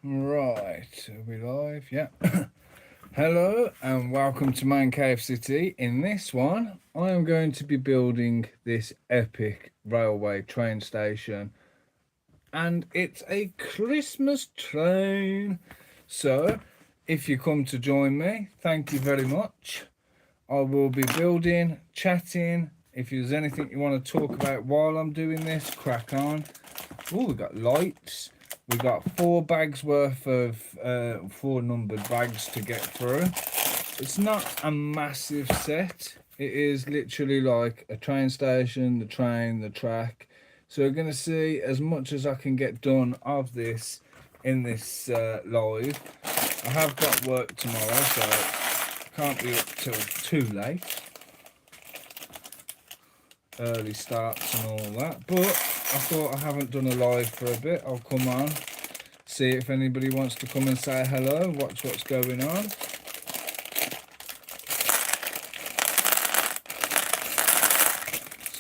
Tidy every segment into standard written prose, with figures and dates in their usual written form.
Right, are we live? Yeah. Hello and welcome to Mancave City. In this one, I am going to be building this epic railway train station, and it's a Christmas train. So, if you come to join me, thank you very much. I will be building, chatting. If there's anything you want to talk about while I'm doing this, crack on. Oh, we got lights. We got 4 bags worth of 4 numbered bags to get through. It's not a massive set. It is literally like a train station, the train, the track. So we're going to see as much as I can get done of this in this live. I have got work tomorrow, so can't be up till too late. Early starts and all that, but I thought I haven't done a live for a bit. I'll come on, see if anybody wants to come and say hello, watch what's going on.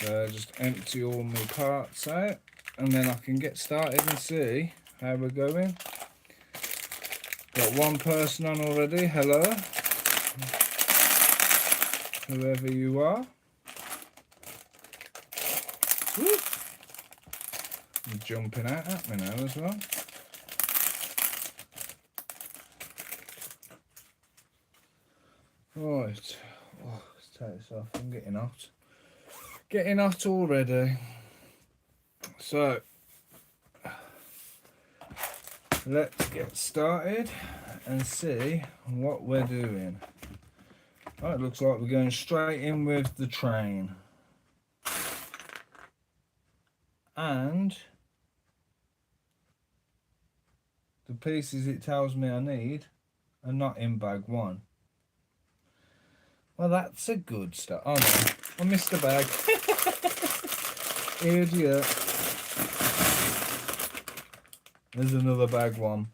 So just empty all my parts out and then I can get started and see how we're going. Got one person on already. Hello, whoever you are. Woo. You're jumping out at me now as well. Right, oh, let's take this off. I'm getting hot. Getting hot already. So let's get started and see what we're doing. Oh, it looks like we're going straight in with the train. And the pieces it tells me I need are not in bag 1. Well, that's a good start. Oh no, I missed a bag. Idiot. There's another bag 1.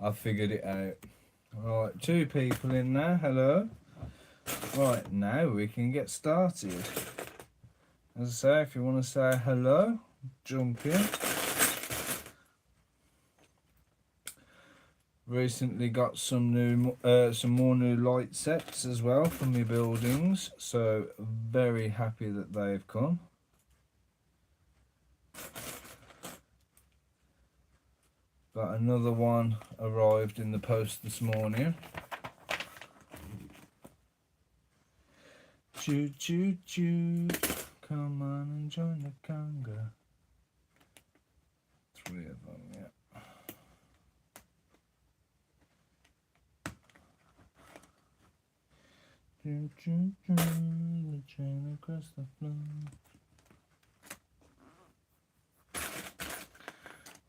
I figured it out. Right, 2 people in there. Hello. Right, now we can get started. As I say, if you want to say hello, jump in. Recently got some more new light sets as well for my buildings, so very happy that they've come. Got another one arrived in the post this morning. Choo choo choo, come on and join the conga. 3 of them, yeah. Choo choo choo, the train across the floor.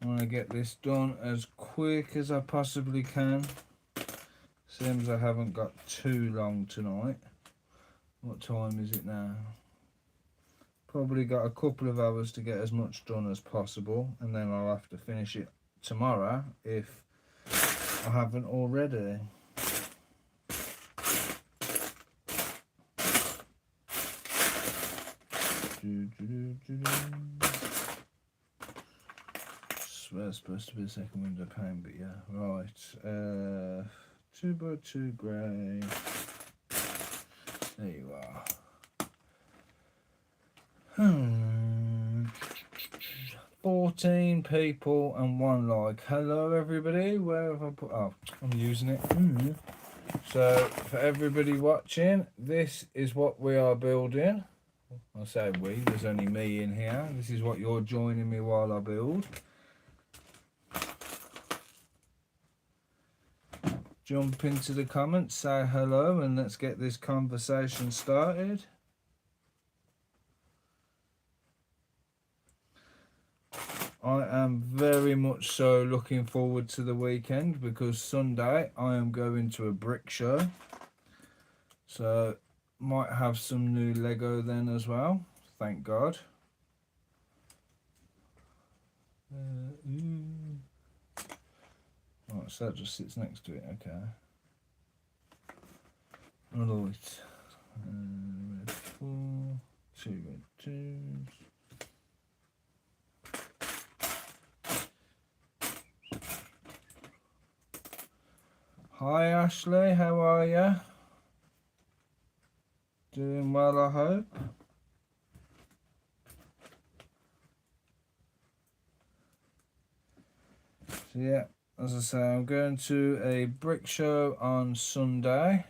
I want to get this done as quick as I possibly can. Seems I haven't got too long tonight. What time is it now? Probably got a couple of hours to get as much done as possible, and then I'll have to finish it tomorrow if I haven't already. It's supposed to be a second window pane, but yeah, right. 2x2 grey. There you are. 14 people and 1 like. Hello everybody, where have I put, oh, I'm using it. So for everybody watching, this is what we are building. I say we, there's only me in here. This is what you're joining me while I build. Jump into the comments, say hello, and let's get this conversation started. I am very much so looking forward to the weekend because Sunday I am going to a brick show. So might have some new Lego then as well, thank God. Right, so that just sits next to it, okay. Right, red 4, 2 red 2s. Hi Ashley, how are you? Doing well, I hope. So yeah, as I say, I'm going to a brick show on Sunday.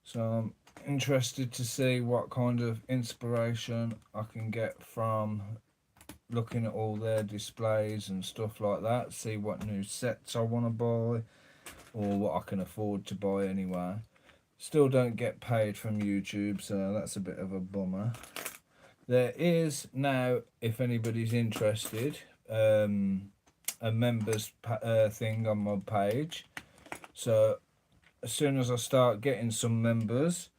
So I'm interested to see what kind of inspiration I can get from looking at all their displays and stuff like that. See what new sets I want to buy or what I can afford to buy anyway. Still don't get paid from YouTube, so that's a bit of a bummer. There is now, if anybody's interested, a members thing on my page. So as soon as I start getting some members,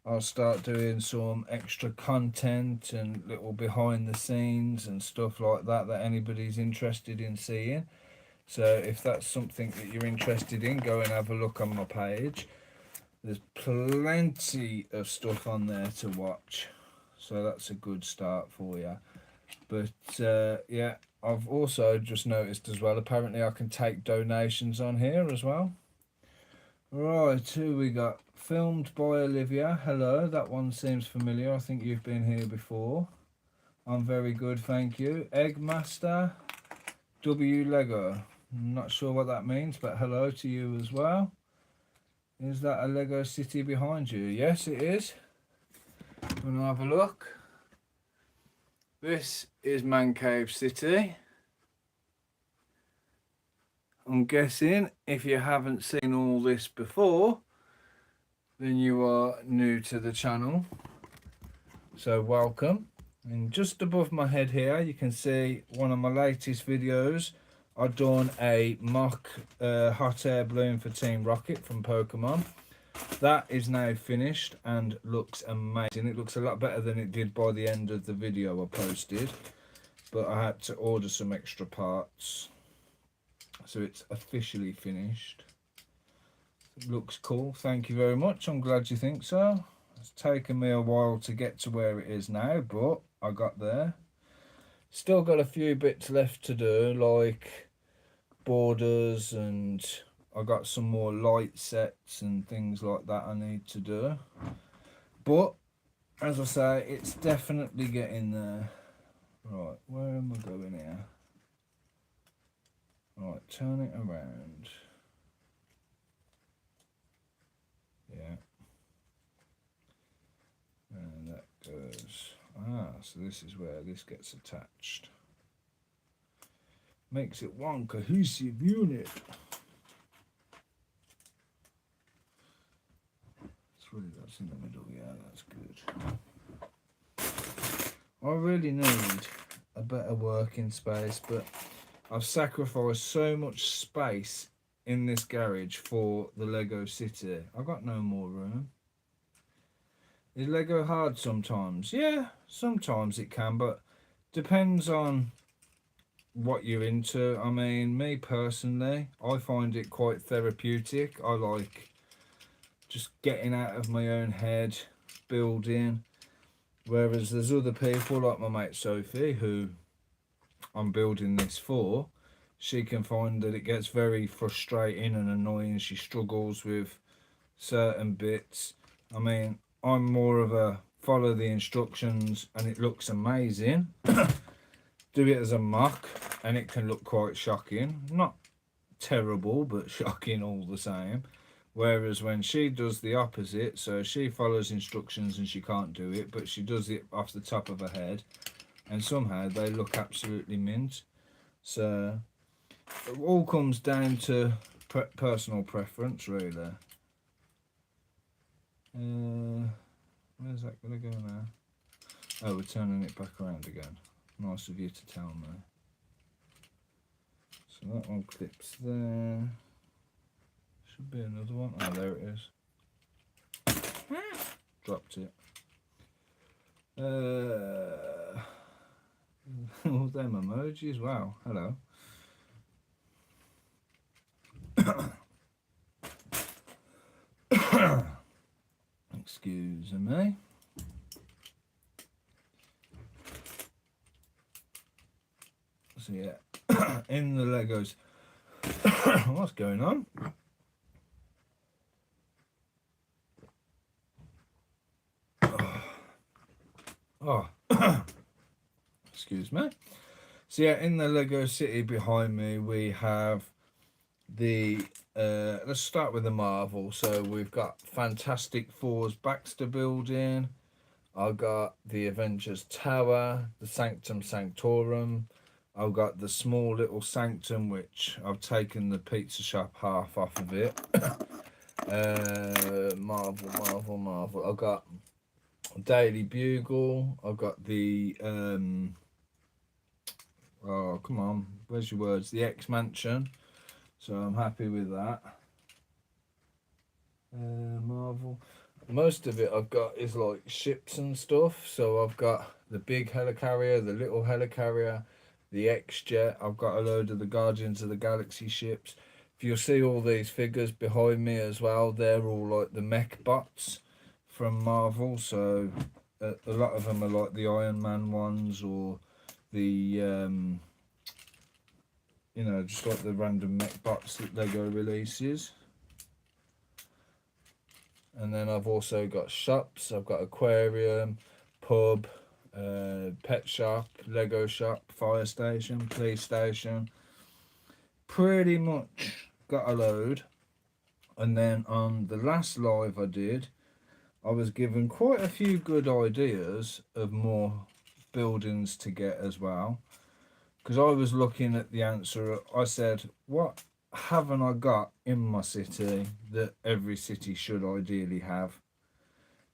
I'll start doing some extra content and little behind the scenes and stuff like that that anybody's interested in seeing. So if that's something that you're interested in, go and have a look on my page. There's plenty of stuff on there to watch, so that's a good start for you. But yeah, I've also just noticed as well, apparently I can take donations on here as well. Right, who we got? Filmed by Olivia. Hello, that one seems familiar. I think you've been here before. I'm very good, thank you. Eggmaster W Lego. I'm not sure what that means, but hello to you as well. Is that a Lego city behind you? Yes, it is. Wanna have a look? This is Mancave City. I'm guessing if you haven't seen all this before, then you are new to the channel. So welcome. And just above my head here, you can see one of my latest videos. I've done a mock hot air balloon for Team Rocket from Pokemon. That is now finished and looks amazing. It looks a lot better than it did by the end of the video I posted, but I had to order some extra parts, so it's officially finished. It looks cool. Thank you very much. I'm glad you think so. It's taken me a while to get to where it is now, but I got there. Still got a few bits left to do, like borders, and I got some more light sets and things like that I need to do. But as I say, it's definitely getting there. Right, where am I going here? Right, turn it around. Yeah. And that goes. So this is where this gets attached. Makes it one cohesive unit. That's in the middle, yeah, that's good. I really need a better working space, but I've sacrificed so much space in this garage for the Lego City. I've got no more room. Is Lego hard sometimes? Yeah, sometimes it can, but depends on what you're into. I mean, me personally, I find it quite therapeutic. I like just getting out of my own head, building. Whereas there's other people like my mate Sophie, who I'm building this for. She can find that it gets very frustrating and annoying. She struggles with certain bits. I mean, I'm more of a follow the instructions and it looks amazing. Do it as a mock and it can look quite shocking. Not terrible, but shocking all the same. Whereas when she does the opposite, so she follows instructions and she can't do it, but she does it off the top of her head, and somehow they look absolutely mint. So it all comes down to personal preference, really. Where's that going to go now? Oh, we're turning it back around again. Nice of you to tell me. So that one clips there. Should be another one. Oh, there it is. Dropped it. All them emojis. Wow. Hello. Excuse me. So yeah, in the Legos. What's going on? Oh, excuse me. So yeah, in the Lego city behind me, we have the let's start with the Marvel. So we've got Fantastic Four's Baxter building. I've got the Avengers Tower, the Sanctum Sanctorum. I've got the small little sanctum, which I've taken the pizza shop half off of it. Marvel. I've got Daily Bugle. I've got the oh come on, where's your words? The X Mansion. So I'm happy with that. Marvel. Most of it I've got is like ships and stuff. So I've got the big helicarrier, the little helicarrier, the X-Jet. I've got a load of the Guardians of the Galaxy ships. If you'll see all these figures behind me as well, they're all like the mech bots from Marvel. So a lot of them are like the Iron Man ones, or the you know, just like the random mech bots that Lego releases. And then I've also got shops. I've got aquarium, pub, pet shop, Lego shop, fire station, police station. Pretty much got a load. And then on the last live I did, I was given quite a few good ideas of more buildings to get as well. Because I was looking at the answer, I said, what haven't I got in my city that every city should ideally have?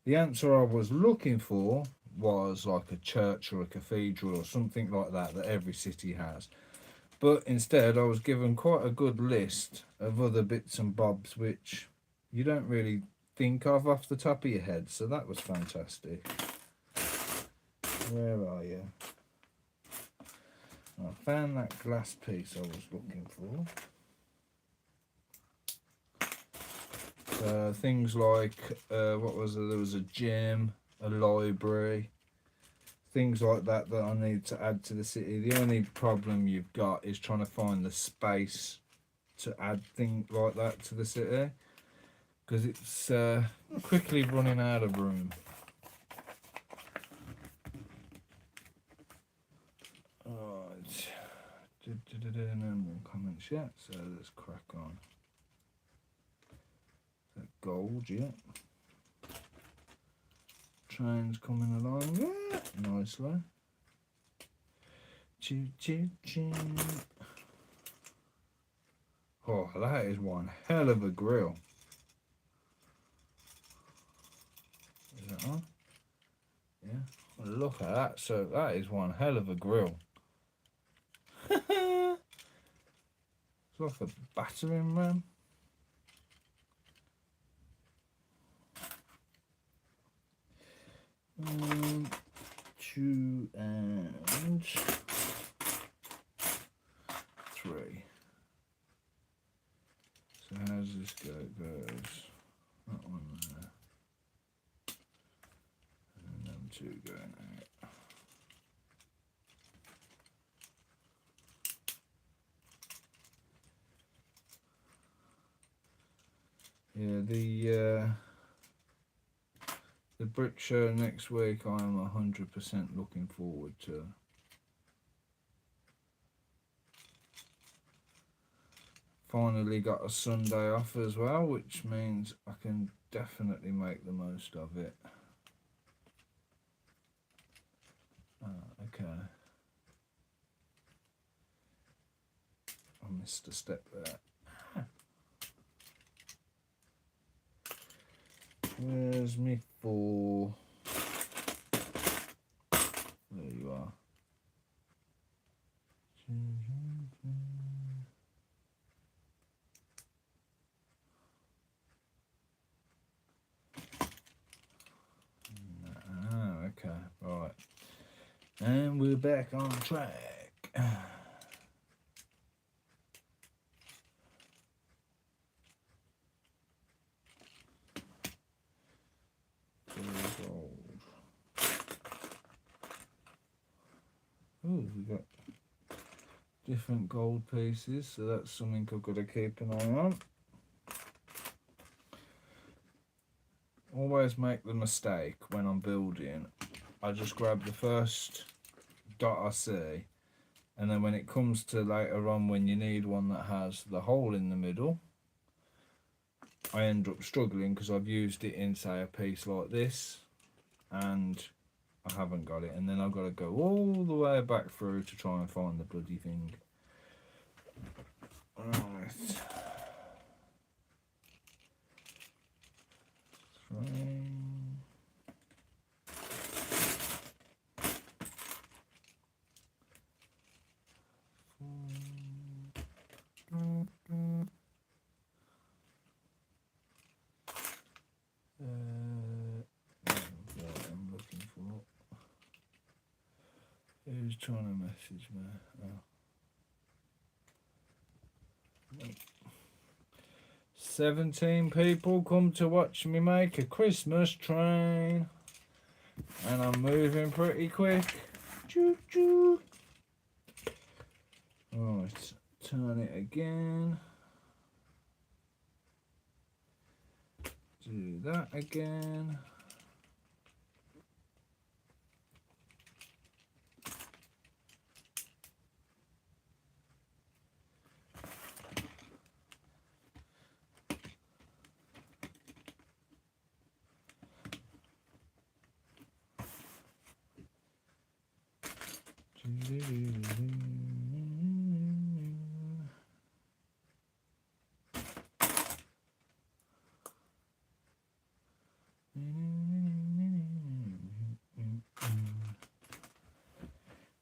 The answer I was looking for was like a church or a cathedral or something like that every city has. But instead I was given quite a good list of other bits and bobs which you don't really think of off the top of your head. So that was fantastic. Where are you? I found that glass piece I was looking for. Things like, what was it? There was a gym, a library, things like that I need to add to the city. The only problem you've got is trying to find the space to add things like that to the city, because it's quickly running out of room. Alright, no more comments yet, so let's crack on. Gold, yeah. Trains coming along, yeah, nicely. Choo choo choo. Oh, that is one hell of a grill. Is that on? Yeah. Well, look at that. So that is one hell of a grill. It's like a battering ram. 2 and 3. So how's this go? It goes that one there, and them 2 going out. Yeah, the brick show next week I am 100% looking forward to. Finally got a Sunday off as well, which means I can definitely make the most of it. Okay. I missed a step there. Where's me 4? There you are. Okay, right. And we're back on track. Gold. Oh, we got different gold pieces, so that's something I've got to keep an eye on. Always make the mistake when I'm building I just grab the first dot I see, and then when it comes to later on when you need one that has the hole in the middle, I end up struggling because I've used it in, say, a piece like this and I haven't got it, and then I've got to go all the way back through to try and find the bloody thing. Right. 3. I'm looking for. Who's trying to message me? Oh. 17 people come to watch me make a Christmas train, and I'm moving pretty quick. Choo choo. Right, turn it again. Do that again.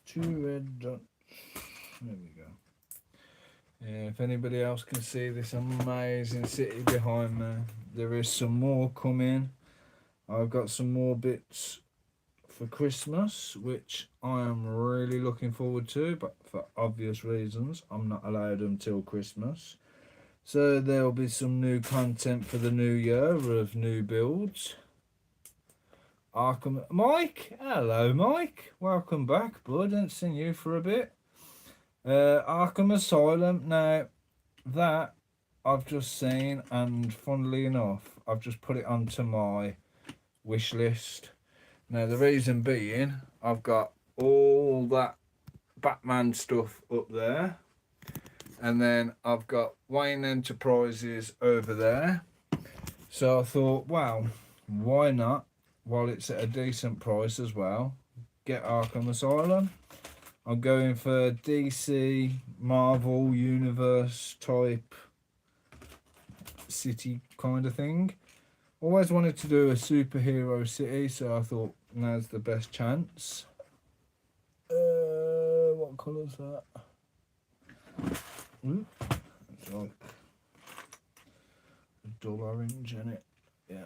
Two red dots. There we go. Yeah, if anybody else can see this amazing city behind me, there is some more coming. I've got some more bits for Christmas, which I am really looking forward to, but for obvious reasons, I'm not allowed until Christmas. So there'll be some new content for the new year of new builds. Arkham, Mike, hello Mike, welcome back, bud. Haven't seen you for a bit. Arkham Asylum. Now that I've just seen, and funnily enough, I've just put it onto my wish list. Now the reason being, I've got all that Batman stuff up there, and then I've got Wayne Enterprises over there. So I thought, wow, why not? While it's at a decent price as well, get Arkham Asylum. I'm going for DC, Marvel, Universe type city kind of thing. Always wanted to do a superhero city, so I thought now's the best chance. What colour's that? It's like a dull orange in it. Yeah.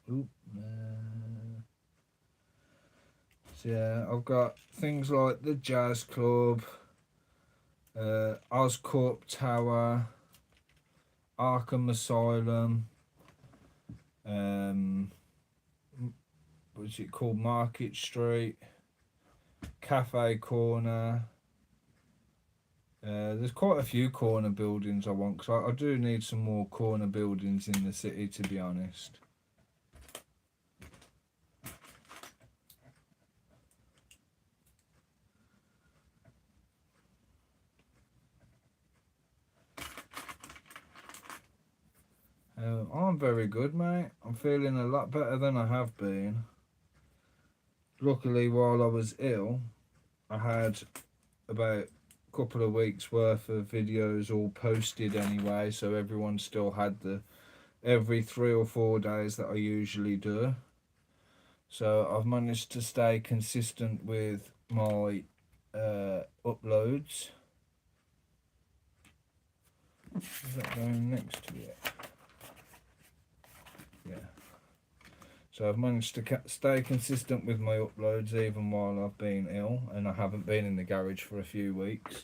So yeah, I've got things like the Jazz Club, Oscorp Tower, Arkham Asylum, what's it called, Market Street, Cafe Corner. There's quite a few corner buildings I want, because I do need some more corner buildings in the city, to be honest. I'm very good, mate. I'm feeling a lot better than I have been. Luckily, while I was ill, I had about a couple of weeks worth of videos all posted anyway, so everyone still had the every 3 or 4 days that I usually do. So I've managed to stay consistent with my uploads. Is that going next to it? Yeah. So I've managed to stay consistent with my uploads even while I've been ill, and I haven't been in the garage for a few weeks.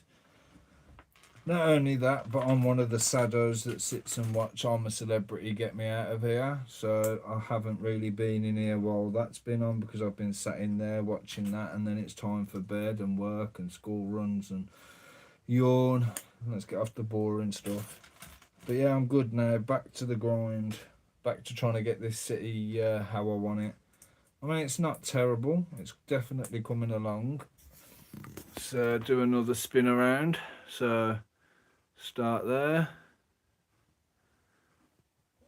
Not only that, but I'm one of the saddos that sits and watch I'm a Celebrity get me out of here. So I haven't really been in here while that's been on, because I've been sat in there watching that, and then it's time for bed and work and school runs and yawn. Let's get off the boring stuff. But yeah, I'm good now, back to the grind. back to trying to get this city how I want it. I mean, it's not terrible. It's definitely coming along. So do another spin around. So start there.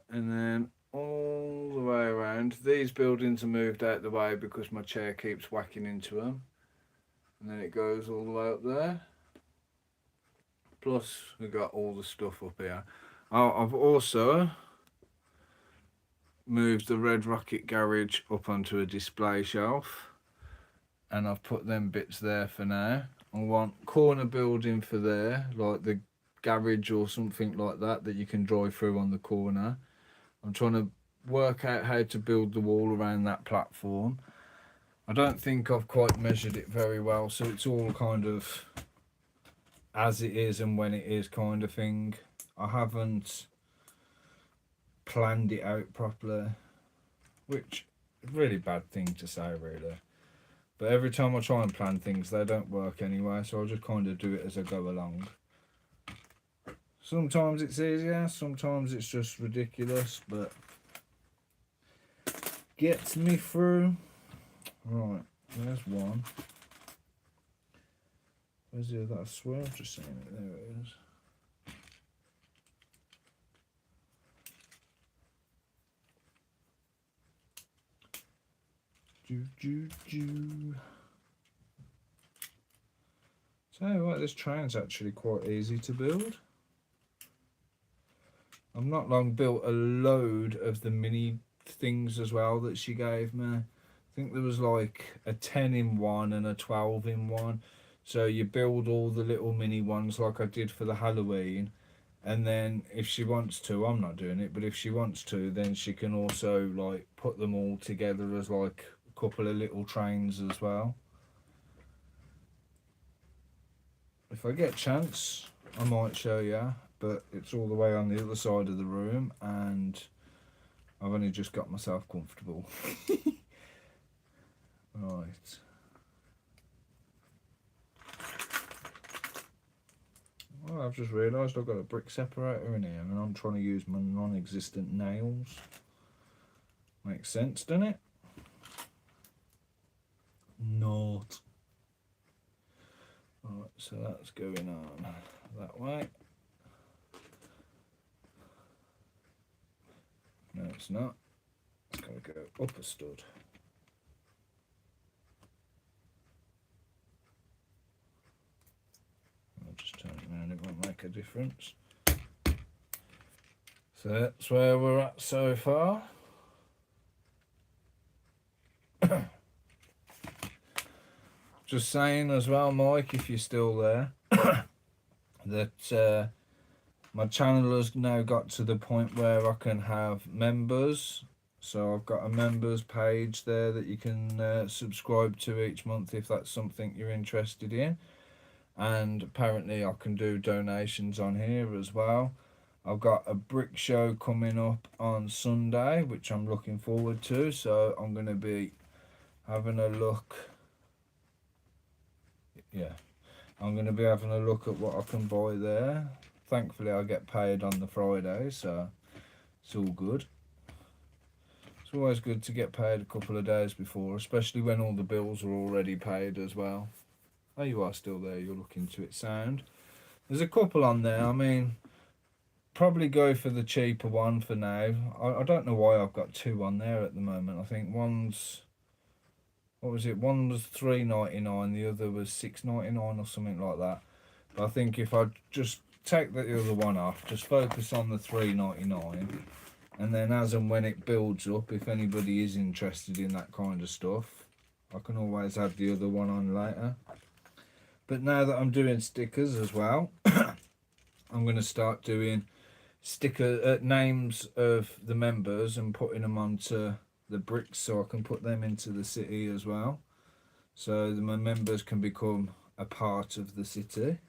And then all the way around. These buildings are moved out the way because my chair keeps whacking into them. And then it goes all the way up there. Plus we've got all the stuff up here. Oh, I've also moved the Red Rocket garage up onto a display shelf. And I've put them bits there for now. I want corner building for there, like the garage or something like that you can drive through on the corner. I'm trying to work out how to build the wall around that platform. I don't think I've quite measured it very well, so it's all kind of as it is and when it is kind of thing. I haven't planned it out properly, which is a really bad thing to say really. But every time I try and plan things, they don't work anyway, so I'll just kind of do it as I go along. Sometimes it's easier, sometimes it's just ridiculous, but gets me through. Right, there's one. Where's the other? I swear I've just seen it. There it is. Tell you what, this train's actually quite easy to build. I've not long built a load of the mini things as well that she gave me. I think there was like a 10 in one and a 12 in one. So you build all the little mini ones like I did for the Halloween. And then if she wants to, I'm not doing it, but if she wants to, then she can also like put them all together as like a couple of little trains as well. If I get a chance, I might show you, but it's all the way on the other side of the room and I've only just got myself comfortable. Right. Well, I've just realised I've got a brick separator in here and I'm trying to use my non-existent nails. Makes sense, doesn't it? Not. Right, so that's going on that way. No, it's not. It's got to go up a stud. I'll just turn it around, it won't make a difference. So that's where we're at so far. Just saying as well, Mike, if you're still there, that my channel has now got to the point where I can have members. So I've got a members page there that you can subscribe to each month if that's something you're interested in. And apparently I can do donations on here as well. I've got a brick show coming up on Sunday, which I'm looking forward to. So I'm going to be having a look. Yeah, I'm going to be having a look at what I can buy there. Thankfully I get paid on the Friday, so it's all good. It's always good to get paid a couple of days before, especially when all the bills are already paid as well. Oh, you are still there, you're looking to it sound. There's a couple on there. I mean, probably go for the cheaper one for now. I don't know why I've got two on there at the moment. I think one's, what was it, one was $3.99, the other was $6.99 or something like that. But I think if I just take the other one off, just focus on the $3.99, and then as and when it builds up, if anybody is interested in that kind of stuff, I can always add the other one on later. But now that I'm doing stickers as well, I'm going to start doing sticker names of the members and putting them onto the bricks so I can put them into the city as well. So my members can become a part of the city.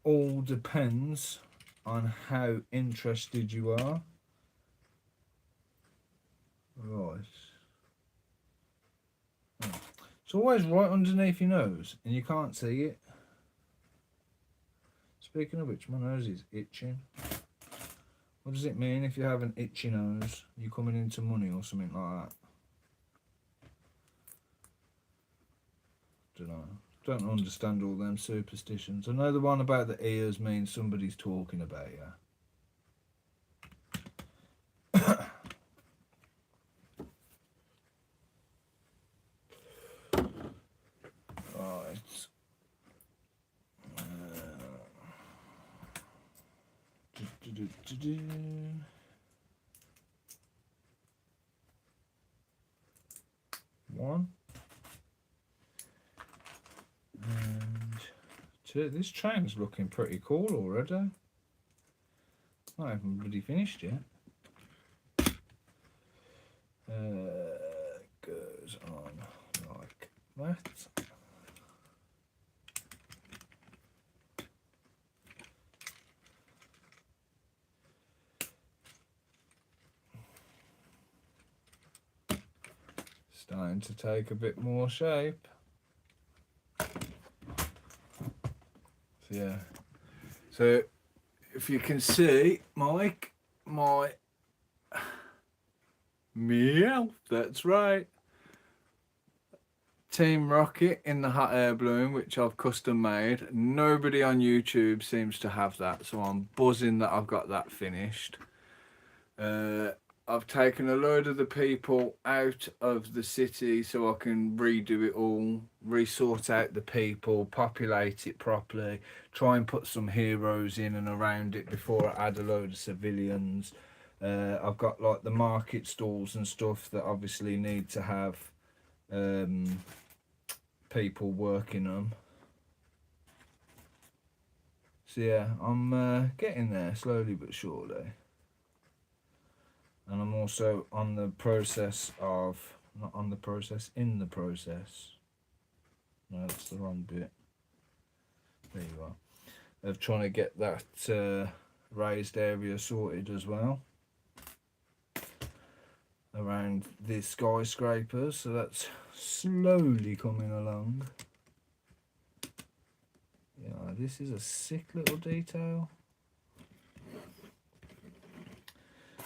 All depends on how interested you are. Right. Oh. It's always right underneath your nose and you can't see it. It's Speaking of which, my nose is itching. What does it mean if you have an itchy nose? You coming into money or something like that? Don't understand all them superstitions. I know the one about the ears means somebody's talking about you. Right. One. And two. This train's looking pretty cool already. I haven't bloody finished yet. Goes on like that. Starting to take a bit more shape. So yeah. So if you can see, Mike, my meow, that's right. Team Rocket in the hot air balloon, which I've custom made. Nobody on YouTube seems to have that, so I'm buzzing that I've got that finished. I've taken a load of the people out of the city so I can redo it all, resort out the people, populate it properly, try and put some heroes in and around it before I add a load of civilians. I've got like the market stalls and stuff that obviously need to have people working them. So yeah, I'm getting there slowly but surely. And I'm also on the process of, not on the process, in the process. No, that's the wrong bit. There you are. Of trying to get that raised area sorted as well. Around the skyscrapers, so that's slowly coming along. Yeah, this is a sick little detail.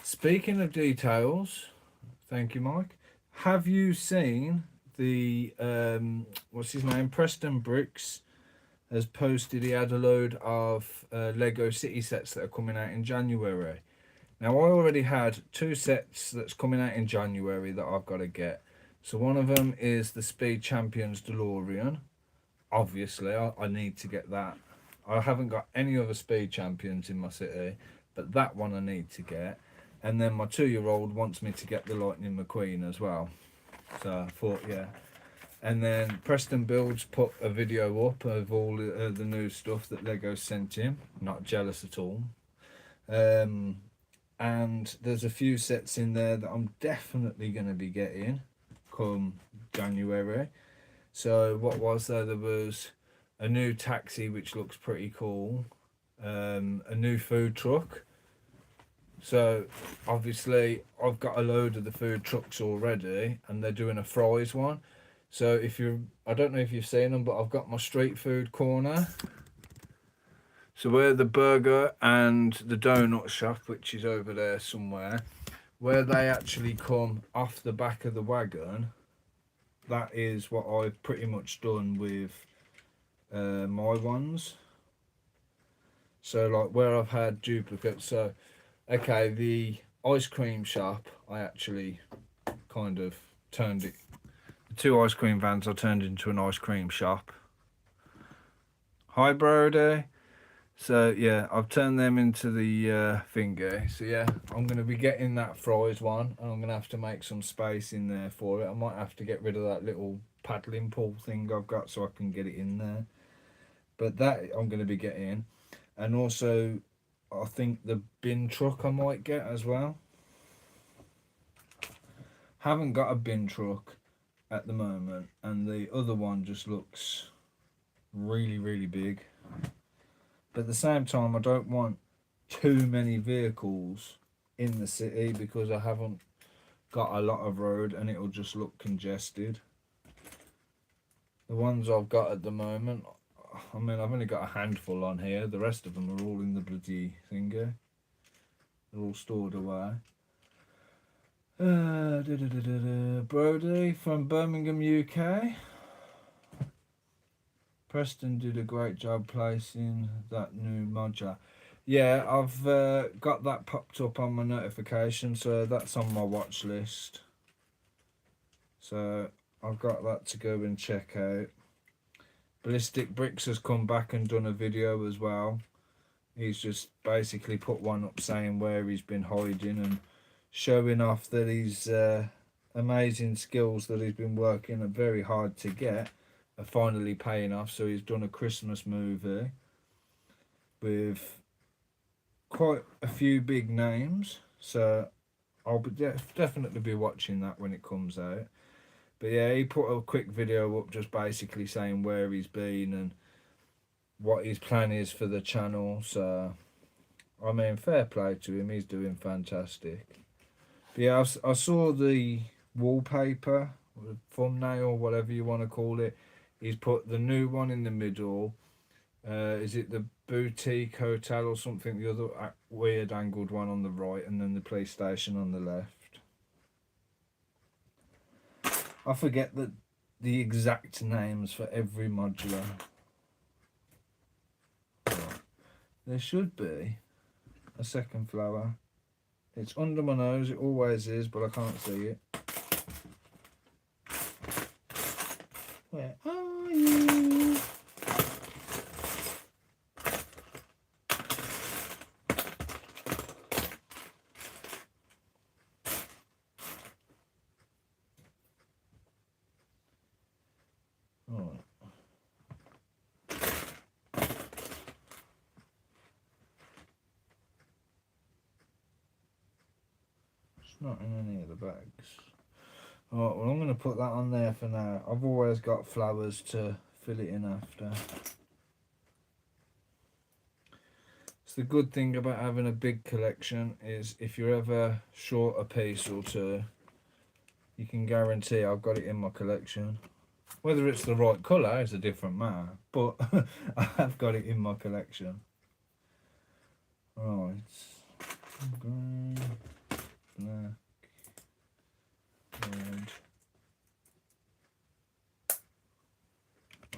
Speaking of details, thank you, Mike. Have you seen the what's his name? Preston Bricks has posted. He had a load of Lego City sets that are coming out in January. Now I already had 2 sets that's coming out in January that I've got to get. So one of them is the Speed Champions DeLorean. Obviously, I need to get that. I haven't got any other Speed Champions in my city, but that one I need to get. And then my 2-year-old wants me to get the Lightning McQueen as well. So I thought, yeah. And then Preston Builds put a video up of all the new stuff that Lego sent him. Not jealous at all. And there's a few sets in there that I'm definitely going to be getting come January. So what was there? There was a new taxi, which looks pretty cool. A new food truck. So obviously I've got a load of the food trucks already, and they're doing a fries one. So if you're, I don't know if you've seen them, but I've got my street food corner. So where the burger and the donut shop, which is over there somewhere, where they actually come off the back of the wagon, that is what I've pretty much done with my ones. So like where I've had duplicates, so okay, the ice cream shop, I actually kind of turned it, the 2 ice cream vans I turned into an ice cream shop. Hi Brody. So yeah, I've turned them into the thingy. So yeah, I'm going to be getting that fries one, and I'm going to have to make some space in there for it. I might have to get rid of that little paddling pool thing I've got so I can get it in there. But that I'm going to be getting. And also, I think the bin truck I might get as well. Haven't got a bin truck at the moment, and the other one just looks really, really big. But at the same time, I don't want too many vehicles in the city because I haven't got a lot of road and it'll just look congested. The ones I've got at the moment, I mean, I've only got a handful on here. The rest of them are all in the bloody thingy. They're all stored away. Brody from Birmingham, UK. Preston did a great job placing that new modular. Yeah, I've got that popped up on my notification, so that's on my watch list. So I've got that to go and check out. Ballistic Bricks has come back and done a video as well. He's just basically put one up saying where he's been hiding and showing off that his amazing skills that he's been working very hard to get are finally paying off. So he's done a Christmas movie with quite a few big names, so I'll be definitely be watching that when it comes out. But yeah, he put a quick video up just basically saying where he's been and what his plan is for the channel. So I mean, fair play to him, he's doing fantastic. But yeah, I saw the wallpaper, or thumbnail, whatever you want to call it. He's put the new one in the middle. Is it the boutique hotel or something? The other weird angled one on the right, and then the PlayStation on the left. I forget the exact names for every modular. There should be a second flower. It's under my nose, it always is, but I can't see it. Where are you? Right. It's not in any of the bags. Alright, well I'm going to put that on there for now. I've always got flowers to fill it in after. It's the good thing about having a big collection is if you're ever short a piece or two, you can guarantee I've got it in my collection. Whether it's the right colour is a different matter, but I have got it in my collection. Right, green, black, red.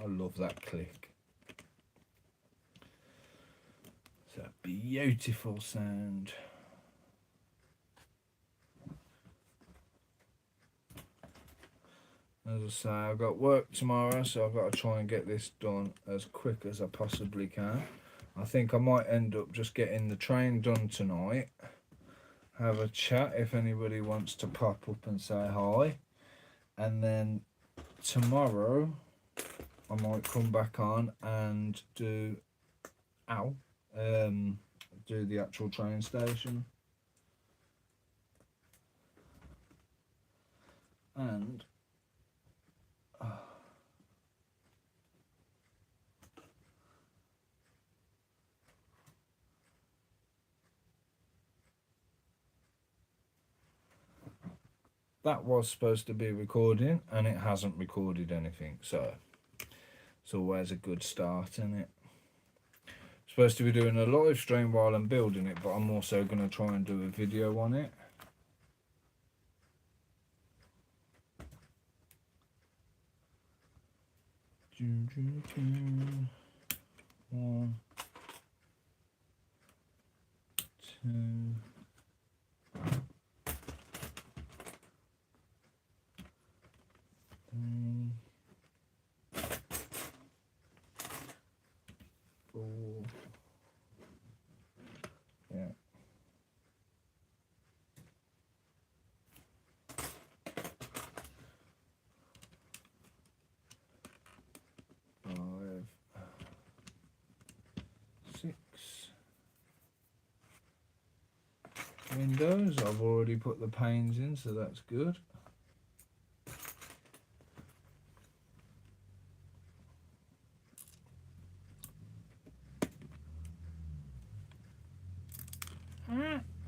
I love that click. It's a beautiful sound. As I say, I've got work tomorrow, so I've got to try and get this done as quick as I possibly can. I think I might end up just getting the train done tonight. Have a chat if anybody wants to pop up and say hi. And then tomorrow I might come back on and do the actual train station. And that was supposed to be recording and it hasn't recorded anything, so it's always a good start, isn't it? Supposed to be doing a live stream while I'm building it, but I'm also going to try and do a video on it. One, two, three, 4. Yeah. 5, 6. Windows, I've already put the panes in, so that's good.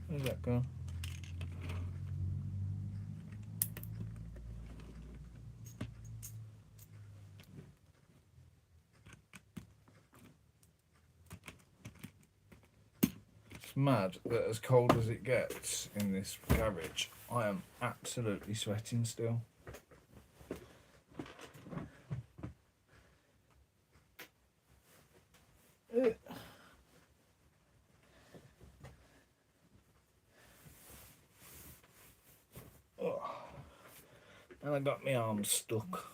Where's that gone? It's mad that as cold as it gets in this garage, I am absolutely sweating still. And I got my arms stuck.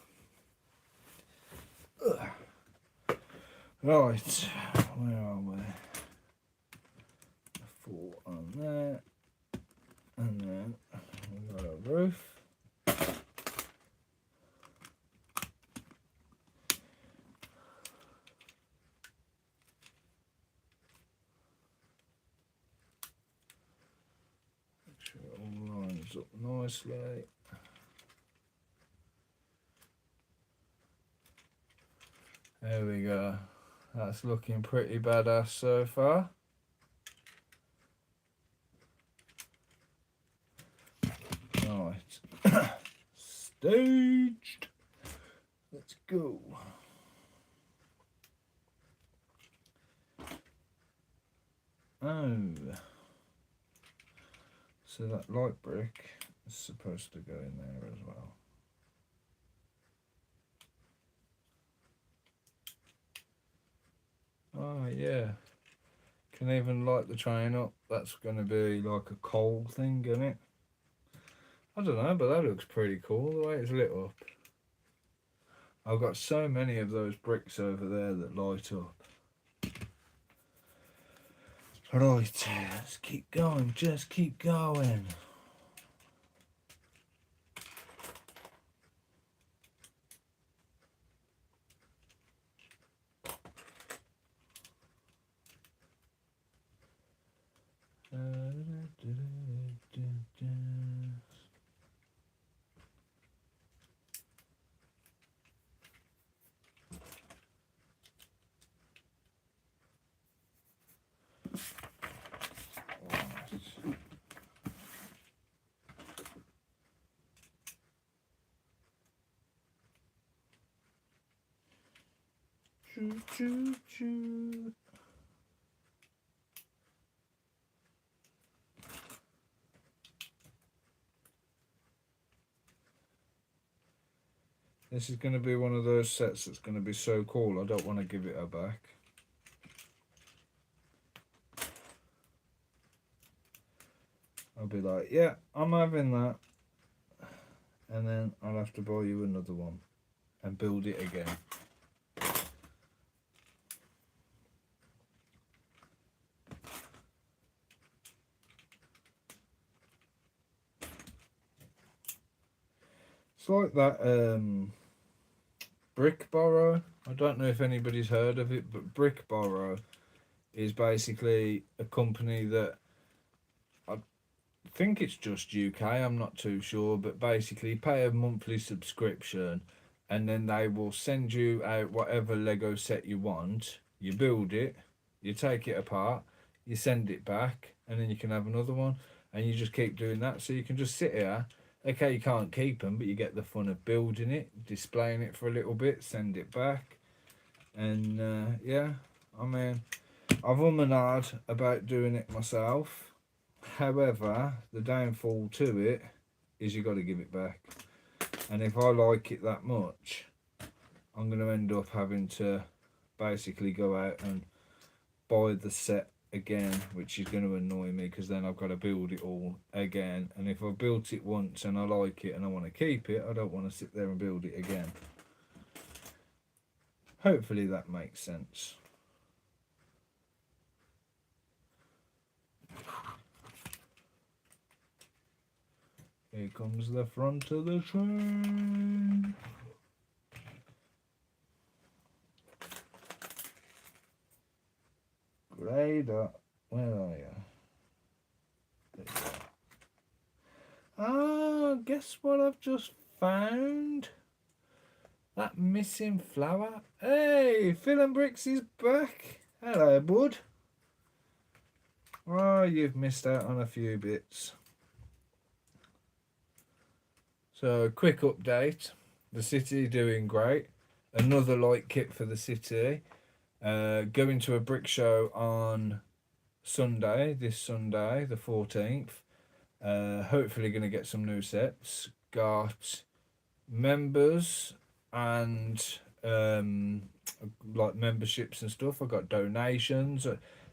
Right, where are we? 4 on there, and then we've got a roof. Make sure it all lines up nicely. There we go. That's looking pretty badass so far. Right. Staged. Let's go. Oh. So that light brick is supposed to go in there as well. Oh yeah, can even light the train up. That's going to be like a coal thing, isn't it? I don't know, but that looks pretty cool the way it's lit up. I've got so many of those bricks over there that light up. Right, let's keep going, just keep going. Choo choo choo. This is going to be one of those sets that's going to be so cool, I don't want to give it her back. I'll be like, yeah, I'm having that. And then I'll have to buy you another one and build it again. It's like that Brick Borrow. I don't know if anybody's heard of it, but Brick Borrow is basically a company that I think it's just UK, I'm not too sure, but basically pay a monthly subscription and then they will send you out whatever Lego set you want. You build it, you take it apart, you send it back, and then you can have another one, and you just keep doing that. So you can just sit here. Okay, you can't keep them, but you get the fun of building it, displaying it for a little bit, send it back. And yeah, I mean, I've and ahed about doing it myself. However, the downfall to it is you got to give it back. And if I like it that much, I'm going to end up having to basically go out and buy the set again, which is going to annoy me because then I've got to build it all again. And if I've built it once and I like it and I want to keep it, I don't want to sit there and build it again. Hopefully that makes sense. Here comes the front of the train. Grader, where are you? There you are. Ah, guess what I've just found? That missing flower. Hey, Filmbricks is back. Hello, bud. Oh, you've missed out on a few bits. So, quick update. The city doing great. Another light kit for the city. Going to a brick show on Sunday, this Sunday, the 14th. Hopefully going to get some new sets. Got members and like memberships and stuff. I got donations.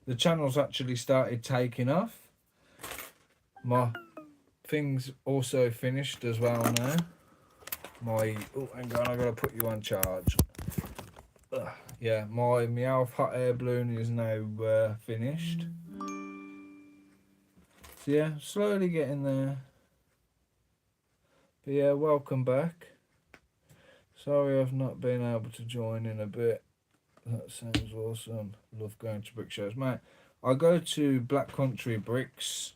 The channel's actually started taking off. My things also finished as well now. Oh, hang on, I gotta put you on charge. Yeah, my Meowth hot air balloon is now finished. So yeah, slowly getting there. But yeah, welcome back. Sorry I've not been able to join in a bit. That sounds awesome. Love going to brick shows, mate. I go to Black Country Bricks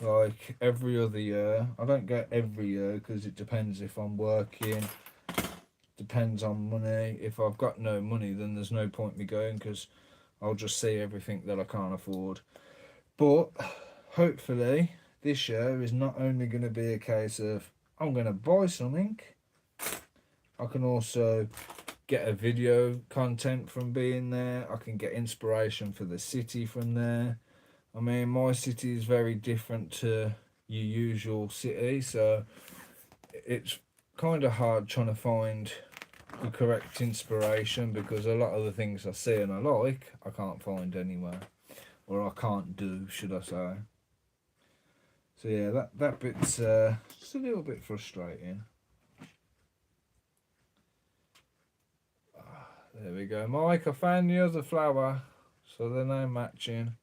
like every other year. I don't go every year because it depends if I'm working. Depends on money. If I've got no money, then there's no point me going because I'll just see everything that I can't afford. But hopefully this year is not only going to be a case of I'm going to buy something, I can also get a video content from being there. I can get inspiration for the city from there. I mean, my city is very different to your usual city, so it's kind of hard trying to find the correct inspiration because a lot of the things I see and I like, I can't find anywhere, or I can't do, should I say. So yeah, that bit's just a little bit frustrating. There we go, Mike. I found the other flower, so they're now matching.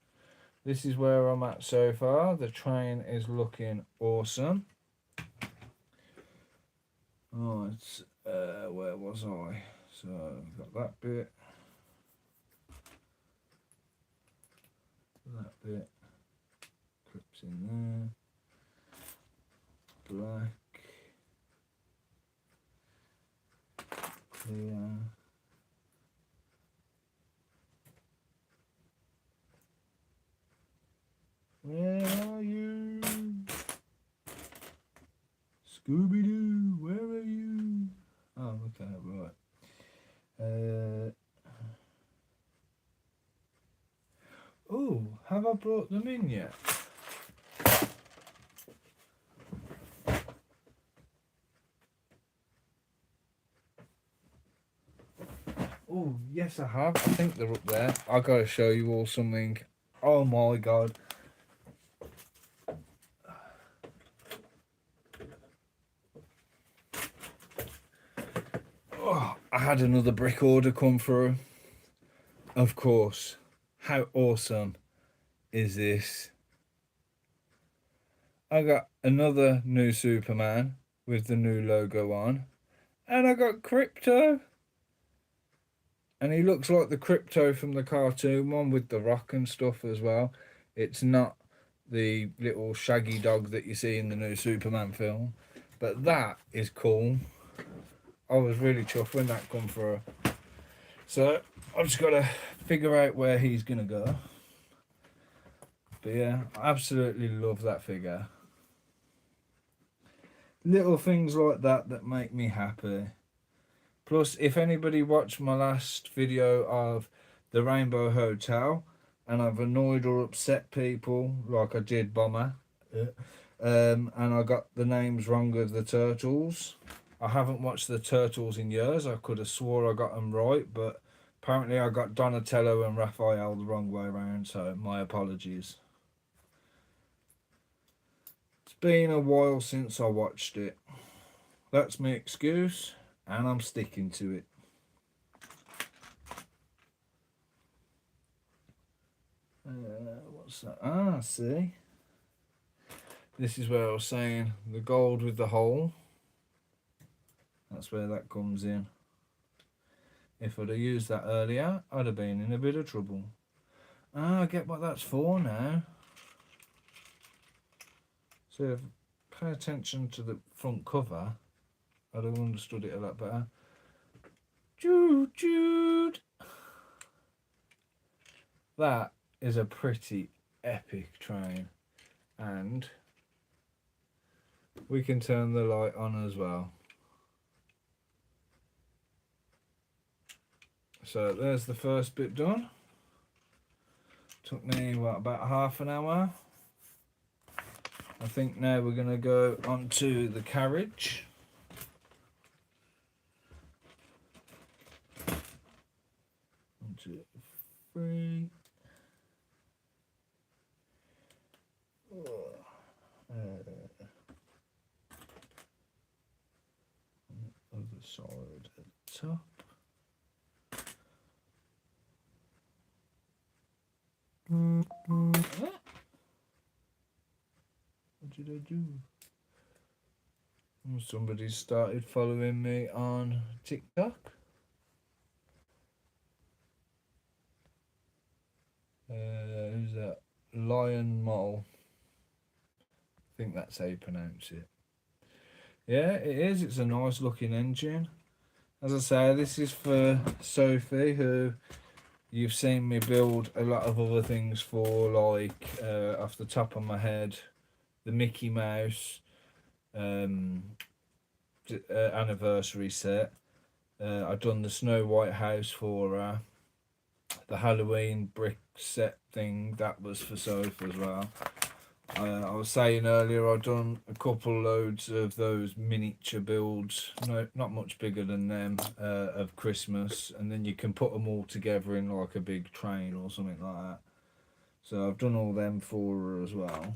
This is where I'm at so far. The train is looking awesome. Oh, it's where was I? So I've got that bit, clips in there, black, clear. Where are you? Scooby-Doo, where are you? Oh, okay, right. Oh, have I brought them in yet? Oh, yes I have. I think they're up there. I gotta show you all something. Oh my god. Oh, I had another brick order come through. Of course. How awesome is this? I got another new Superman with the new logo on. And I got Crypto. And he looks like the Crypto from the cartoon one with the rock and stuff as well. It's not the little shaggy dog that you see in the new Superman film. But that is cool. I was really chuffed when that come through. So I've just got to figure out where he's going to go. But yeah, I absolutely love that figure. Little things like that make me happy. Plus, if anybody watched my last video of the Rainbow Hotel and I've annoyed or upset people like I did Bomber, and I got the names wrong of the turtles. I haven't watched the turtles in years. I could have swore I got them right, but apparently I got Donatello and Raphael the wrong way around, so my apologies. It's been a while since I watched it. That's my excuse, and I'm sticking to it. What's that? Ah, see? This is where I was saying the gold with the hole. That's where that comes in. If I'd have used that earlier, I'd have been in a bit of trouble. Ah, I get what that's for now. So if I pay attention to the front cover, I'd have understood it a lot better. Jude, Jude! That is a pretty epic train. And we can turn the light on as well. So there's the first bit done. Took me, what, about half an hour? I think now we're going to go onto the carriage. 1, 2, 3. Other side at the top. What did I do? Somebody started following me on TikTok. Who's that? Lion Mole. I think that's how you pronounce it. Yeah, it is. It's a nice looking engine. As I say, this is for Sophie, who you've seen me build a lot of other things for, like off the top of my head, the Mickey Mouse anniversary set. I've done the Snow White house for her. The Halloween brick set thing, that was for Sophie as well. I was saying earlier, I've done a couple loads of those miniature builds, no, not much bigger than them, of Christmas, and then you can put them all together in like a big train or something like that. So I've done all them for her as well.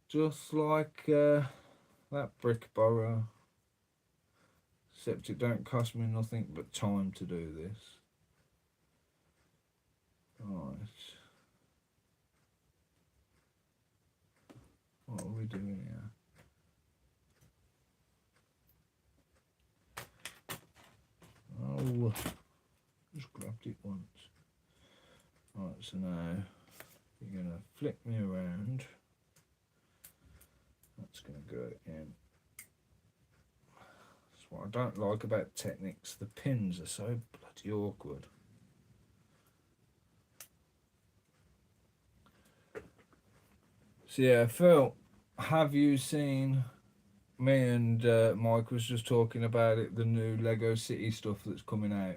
Just like that brick borrow, except it don't cost me nothing but time to do this. Right. What are we doing here? Oh, just grabbed it once. Right, so now you're going to flip me around. That's going to go in. That's what I don't like about Technics. The pins are so bloody awkward. So yeah, Phil, have you seen, me and Mike was just talking about it, the new Lego City stuff that's coming out,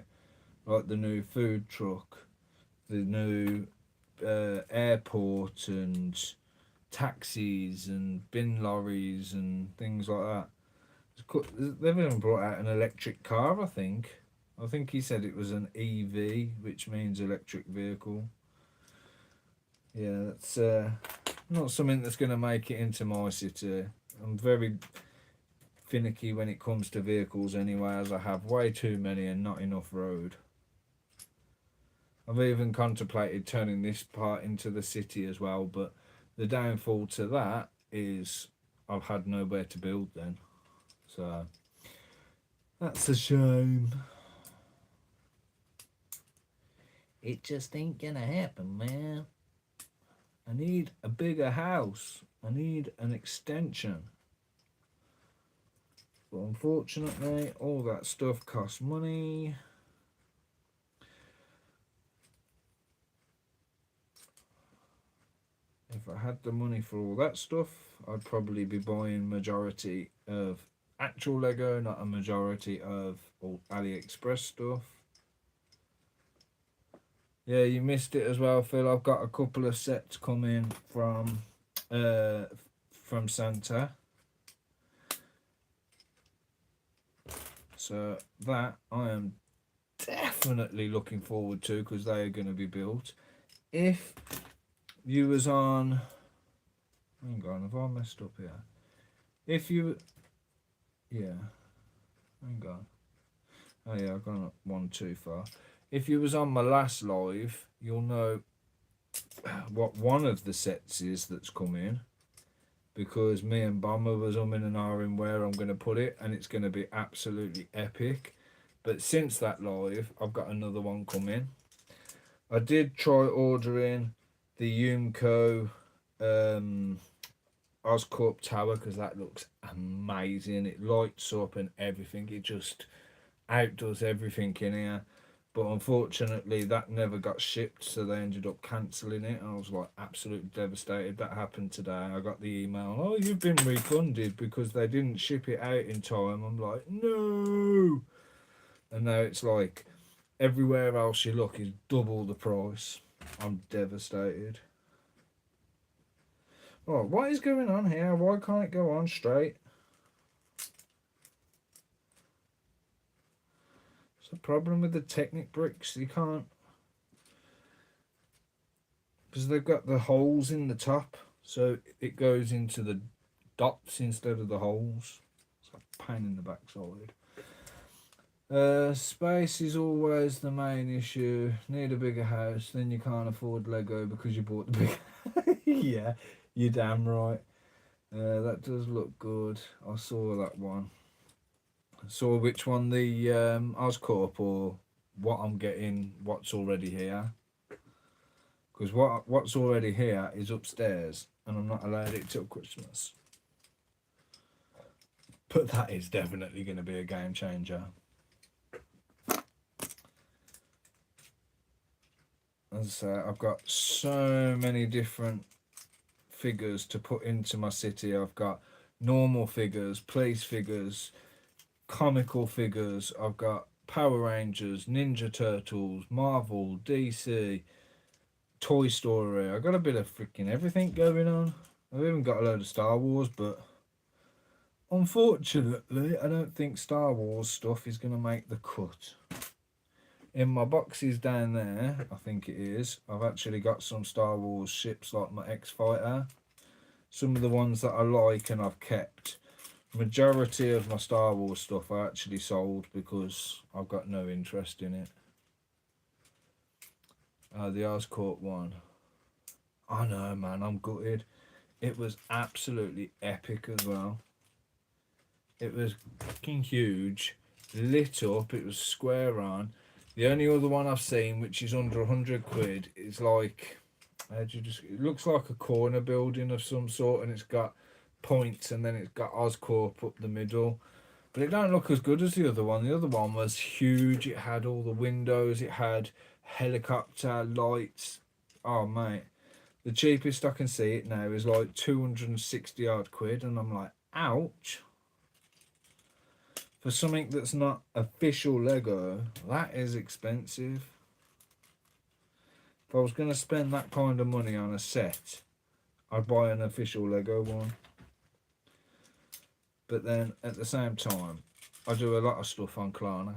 like the new food truck, the new airport and taxis and bin lorries and things like that. They've even brought out an electric car, I think. I think he said it was an EV, which means electric vehicle. Yeah, that's not something that's going to make it into my city. I'm very finicky when it comes to vehicles anyway, as I have way too many and not enough road. I've even contemplated turning this part into the city as well, but the downfall to that is I've had nowhere to build then. So that's a shame. It just ain't gonna happen, man. I need a bigger house. I need an extension. But unfortunately, all that stuff costs money. If I had the money for all that stuff, I'd probably be buying majority of actual Lego, not a majority of all AliExpress stuff. Yeah, you missed it as well, Phil. I've got a couple of sets coming from Santa. So that I am definitely looking forward to, because they are going to be built. If you was on... Hang on, have I messed up here? If you... Yeah. Hang on. Oh yeah, I've gone one too far. If you was on my last live, you'll know what one of the sets is that's come in, because me and Bomber was umming and ahhing where I'm going to put it, and it's going to be absolutely epic. But since that live, I've got another one coming. I did try ordering the Yumco Oscorp tower, because that looks amazing. It lights up and everything. It just outdoes everything in here. But unfortunately that never got shipped, so they ended up cancelling it. I was like absolutely devastated. That happened today. I got the email, oh, you've been refunded because they didn't ship it out in time. I'm like, no. And now it's like Everywhere else you look is double the price. I'm devastated. Oh, what is going on here? Why can't it go on straight? It's the problem with the Technic bricks. You can't, because they've got the holes in the top, so it goes into the dots instead of the holes. It's a pain in the backside. Space is always the main issue. Need a bigger house, then you can't afford Lego because you bought the big. Yeah, you're damn right. That does look good. I saw that one. I saw which one, the Oscorp or what I'm getting, what's already here. Because what's already here is upstairs, and I'm not allowed it till Christmas. But that is definitely going to be a game changer. As I say, I've got so many different figures to put into my city. I've got normal figures, police figures, comical figures. I've got Power Rangers, Ninja Turtles, Marvel, DC, Toy Story. I've got a bit of freaking everything going on. I've even got a load of Star Wars, but unfortunately, I don't think Star Wars stuff is going to make the cut. In my boxes down there, I think it is, I've actually got some Star Wars ships like my X-Fighter. Some of the ones that I like and I've kept. Majority of my Star Wars stuff I actually sold because I've got no interest in it. The Oscorp one. I know, man, I'm gutted. It was absolutely epic as well. It was fucking huge, lit up, it was square on. The only other one I've seen which is under 100 quid is like, it looks like a corner building of some sort, and it's got points and then it's got Oscorp up the middle. But it don't look as good as the other one. The other one was huge. It had all the windows, it had helicopter lights. Oh mate, the cheapest I can see it now is like 260 odd quid, and I'm like, ouch. For something that's not official Lego, that is expensive. If I was going to spend that kind of money on a set, I'd buy an official Lego one. But then, at the same time, I do a lot of stuff on Klarna.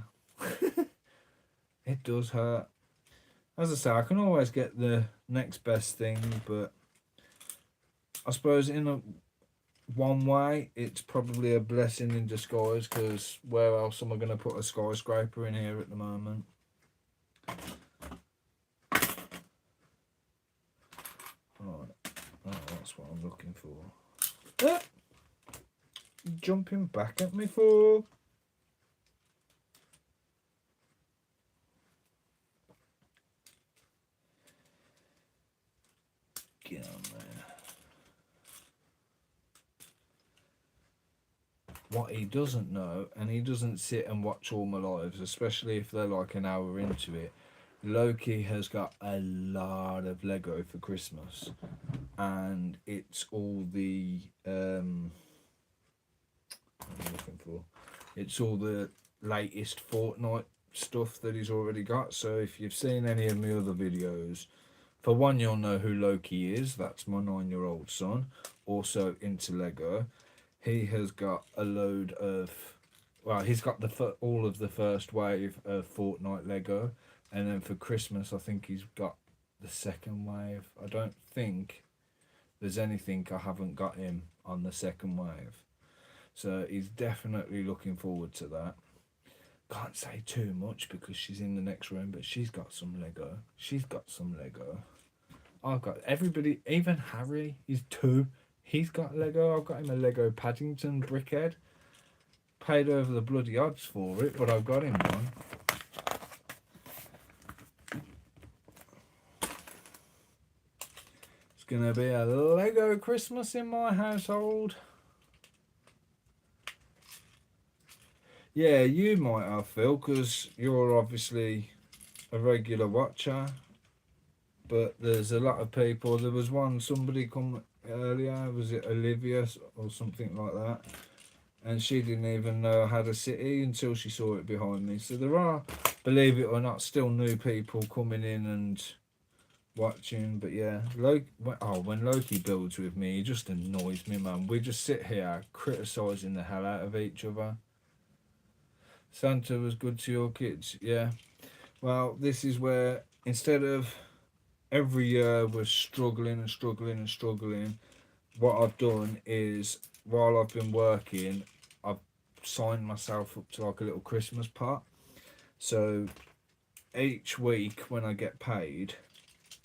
It does hurt. As I say, I can always get the next best thing, but I suppose in one way, it's probably a blessing in disguise, because where else am I going to put a skyscraper in here at the moment? Right, oh, that's what I'm looking for. Ah! Jumping back at me for? Get on there. What he doesn't know, and he doesn't sit and watch all my lives, especially if they're like an hour into it, Loki has got a lot of Lego for Christmas, and it's all the what am I looking for? It's all the latest Fortnite stuff that he's already got. So if you've seen any of my other videos, for one, you'll know who Loki is. That's my 9-year-old son, also into Lego. He has got a load of, well, he's got all of the first wave of Fortnite Lego, and then for Christmas I think he's got the second wave. I don't think there's anything I haven't got him on the second wave, so he's definitely looking forward to that. Can't say too much because she's in the next room, but she's got some Lego. She's got some Lego. I've got everybody, even Harry, he's 2. He's got Lego. I've got him a Lego Paddington brickhead. Paid over the bloody odds for it, but I've got him one. It's going to be a Lego Christmas in my household. Yeah, you might have, Phil, because you're obviously a regular watcher. But there's a lot of people. There was somebody come earlier, was it Olivia or something like that, and she didn't even know I had a city until she saw it behind me. So there are believe it or not, still new people coming in and watching. But yeah, when Loki builds with me, he just annoys me, man. We just sit here criticising the hell out of each other. Santa was good to your kids, yeah. Well, this is where, instead of every year we're struggling and struggling and struggling, what I've done is, while I've been working, I've signed myself up to like a little Christmas pot. So each week when I get paid,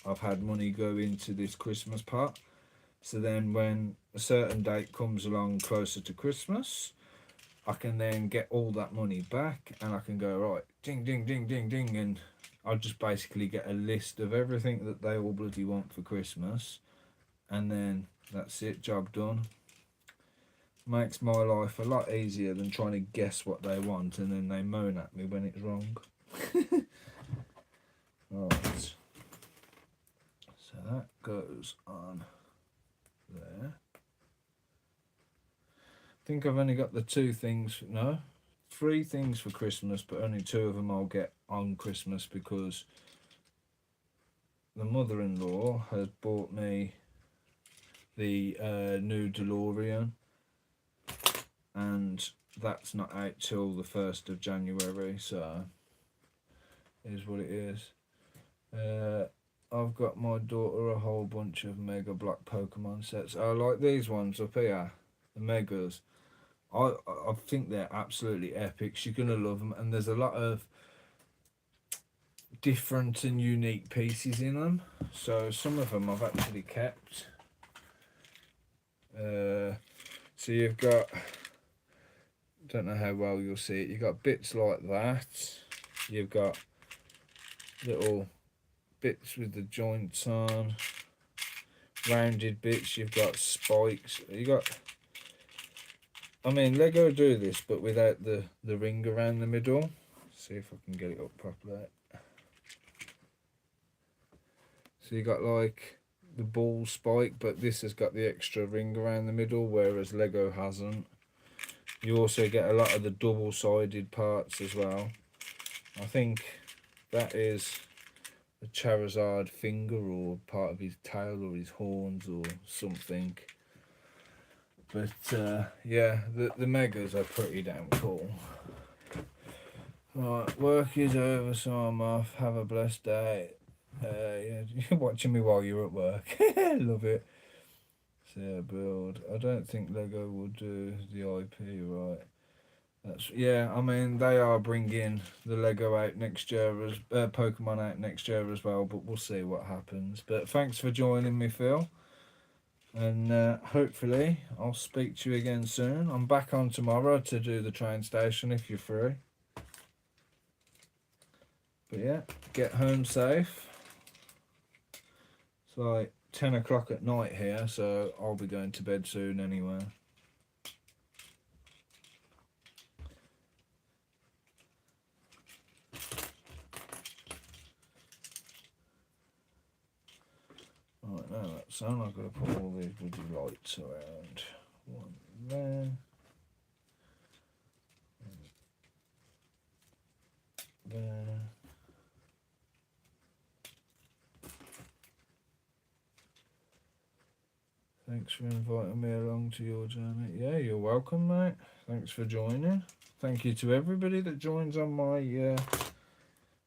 I've had money go into this Christmas pot. So then when a certain date comes along closer to Christmas, I can then get all that money back, and I can go, right, ding, ding, ding, ding, ding, and I'll just basically get a list of everything that they all bloody want for Christmas, and then that's it, job done. Makes my life a lot easier than trying to guess what they want and then they moan at me when it's wrong. Right, so that goes on there. I think I've only got the 3 things for Christmas, but only 2 of them I'll get on Christmas, because the mother-in-law has bought me the new DeLorean, and that's not out till the 1st of January, so it is what it is. I've got my daughter a whole bunch of Mega Block Pokemon sets. I like these ones up here, the Megas. I think they're absolutely epic. You're gonna love them, and there's a lot of different and unique pieces in them. So some of them I've actually kept. So you've got, don't know how well you'll see it. You've got bits like that. You've got little bits with the joints on, rounded bits. You've got spikes. You got. I mean, Lego do this, but without the ring around the middle. See if I can get it up properly. So you got like the ball spike, but this has got the extra ring around the middle, whereas Lego hasn't. You also get a lot of the double-sided parts as well. I think that is a Charizard finger, or part of his tail, or his horns, or something. But yeah, the Megas are pretty damn cool. Right, work is over, so I'm off. Have a blessed day. Yeah, you're watching me while you're at work. Love it. So yeah, build. I don't think Lego will do the IP right. Yeah. I mean, they are bringing the Lego out next year, as Pokemon out next year as well. But we'll see what happens. But thanks for joining me, Phil. And hopefully I'll speak to you again soon. I'm back on tomorrow to do the train station if you're free. But yeah, get home safe. It's like 10 o'clock at night here, so I'll be going to bed soon anyway. Right, now that's on. I've got to put all these bloody lights around. One there. There. Thanks for inviting me along to your journey. Yeah, you're welcome, mate. Thanks for joining. Thank you to everybody that joins on my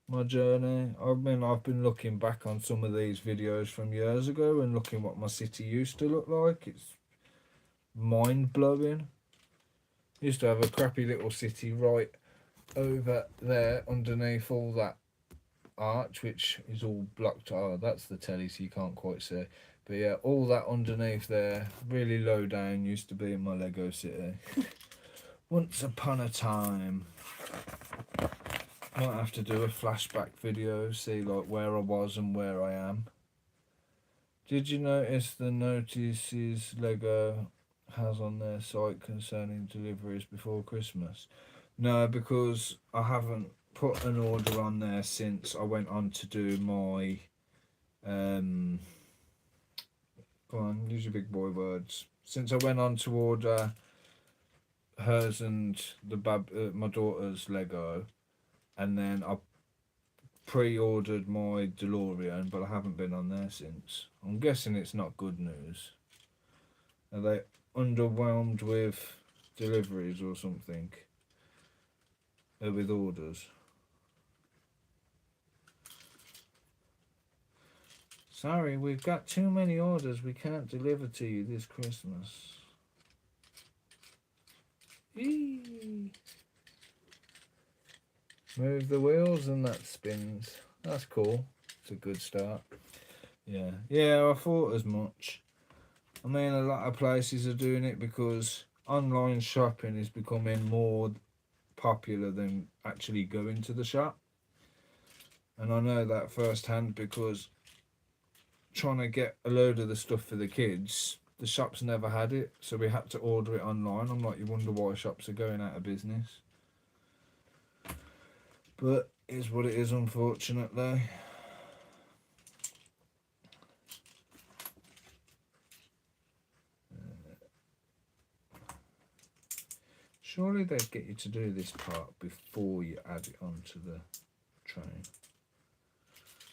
my journey. I mean, I've been looking back on some of these videos from years ago and looking what my city used to look like. It's mind-blowing. Used to have a crappy little city right over there underneath all that arch, which is all blocked. Oh, that's the telly, so you can't quite see. But yeah, all that underneath there, really low down, used to be in my Lego city. Once upon a time. Might have to do a flashback video, see like where I was and where I am. Did you notice the notices Lego has on their site concerning deliveries before Christmas? No, because I haven't put an order on there since I went on to do my come on, use your big boy words. Since I went on to order hers and my daughter's Lego, and then I pre-ordered my DeLorean, but I haven't been on there since. I'm guessing it's not good news. Are they underwhelmed with deliveries or something? With orders? Sorry, we've got too many orders. We can't deliver to you this Christmas. Eee. Move the wheels and that spins. That's cool. It's a good start. Yeah, I thought as much. I mean, a lot of places are doing it because online shopping is becoming more popular than actually going to the shop. And I know that firsthand because trying to get a load of the stuff for the kids, the shops never had it, so we had to order it online. I'm like, you wonder why shops are going out of business. But it's what it is, unfortunately. Surely they'd get you to do this part before you add it onto the train,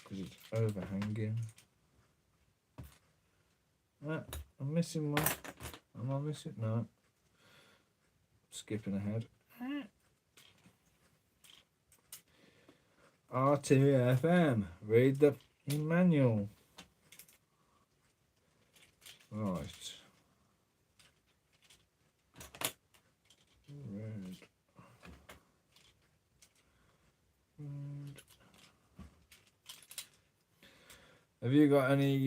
because it's overhanging. Ah, I'm missing one. Am I missing? No. Skipping ahead. R2FM. Read the manual. Right. Red. Have you got any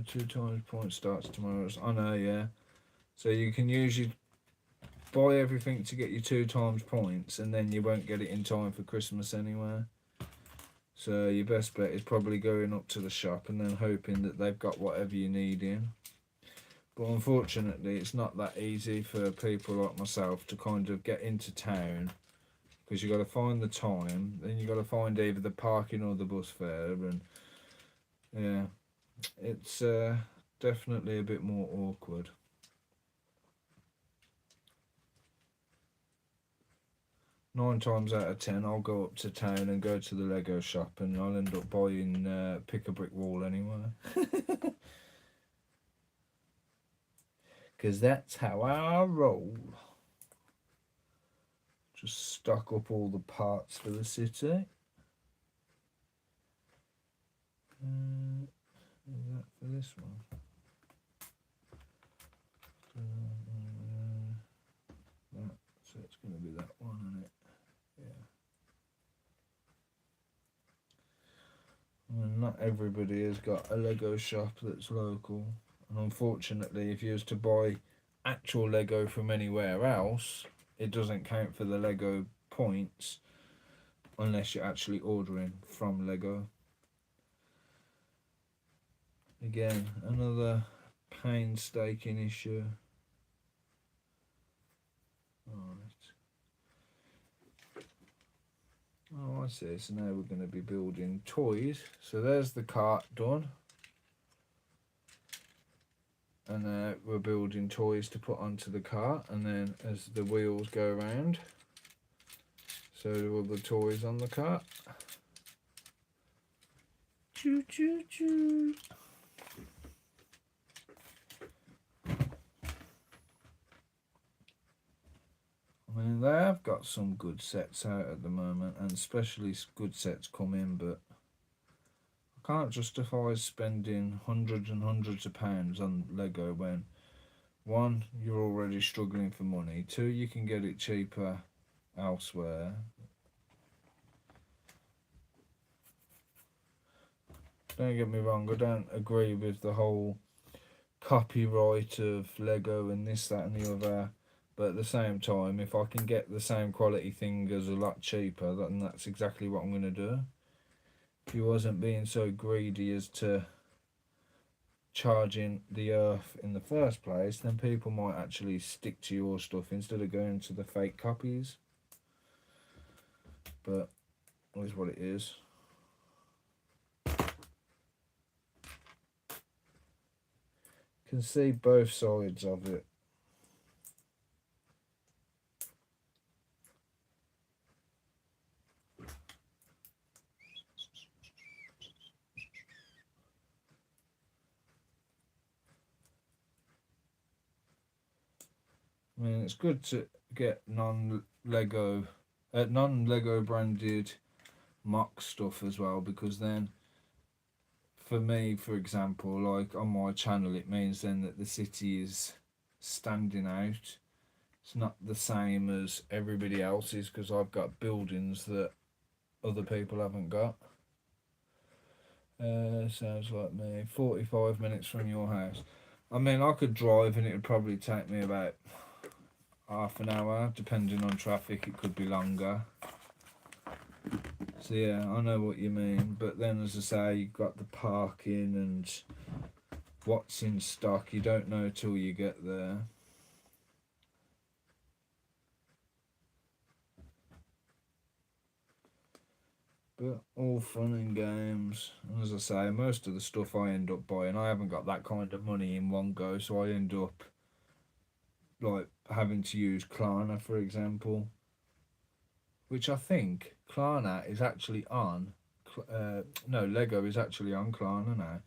2 times point starts tomorrow? I know, yeah. So you can usually buy everything to get you 2 times points, and then you won't get it in time for Christmas anyway. So your best bet is probably going up to the shop and then hoping that they've got whatever you need in. But unfortunately, it's not that easy for people like myself to kind of get into town, because you've got to find the time, then you've got to find either the parking or the bus fare, and yeah, it's definitely a bit more awkward. Nine times out of 10, I'll go up to town and go to the Lego shop, and I'll end up buying Pick a Brick Wall anyway. Because that's how I roll. Just stock up all the parts for the city. Is that for this one? That, so it's going to be that one, isn't it? Yeah. And not everybody has got a Lego shop that's local. And unfortunately, if you was to buy actual Lego from anywhere else, it doesn't count for the Lego points unless you're actually ordering from Lego. Again, another painstaking issue. Right. Oh, I see. So now we're going to be building toys. So there's the cart done. And we're building toys to put onto the cart, and then as the wheels go around, so do all the toys on the cart. Choo choo choo. I mean, they have got some good sets out at the moment, and especially good sets come in, but I can't justify spending hundreds and hundreds of pounds on Lego when, one, you're already struggling for money, two, you can get it cheaper elsewhere. Don't get me wrong, I don't agree with the whole copyright of Lego and this, that and the other, but at the same time, if I can get the same quality thing as a lot cheaper, then that's exactly what I'm going to do. If you wasn't being so greedy as to charging the earth in the first place, then people might actually stick to your stuff instead of going to the fake copies. But it is what it is. Can see both sides of it. I mean, it's good to get non-Lego branded mock stuff as well, because then for me, for example, like on my channel, it means then that the city is standing out. It's not the same as everybody else's, because I've got buildings that other people haven't got. Sounds like me. 45 minutes from your house. I mean, I could drive and it would probably take me about half an hour, depending on traffic. It could be longer. So yeah, I know what you mean. But then, as I say, you've got the parking and what's in stock. You don't know till you get there. But all fun and games. And as I say, most of the stuff I end up buying, I haven't got that kind of money in one go, so I end up like having to use Klarna, for example, which I think Klarna is actually on. No, Lego is actually on Klarna now.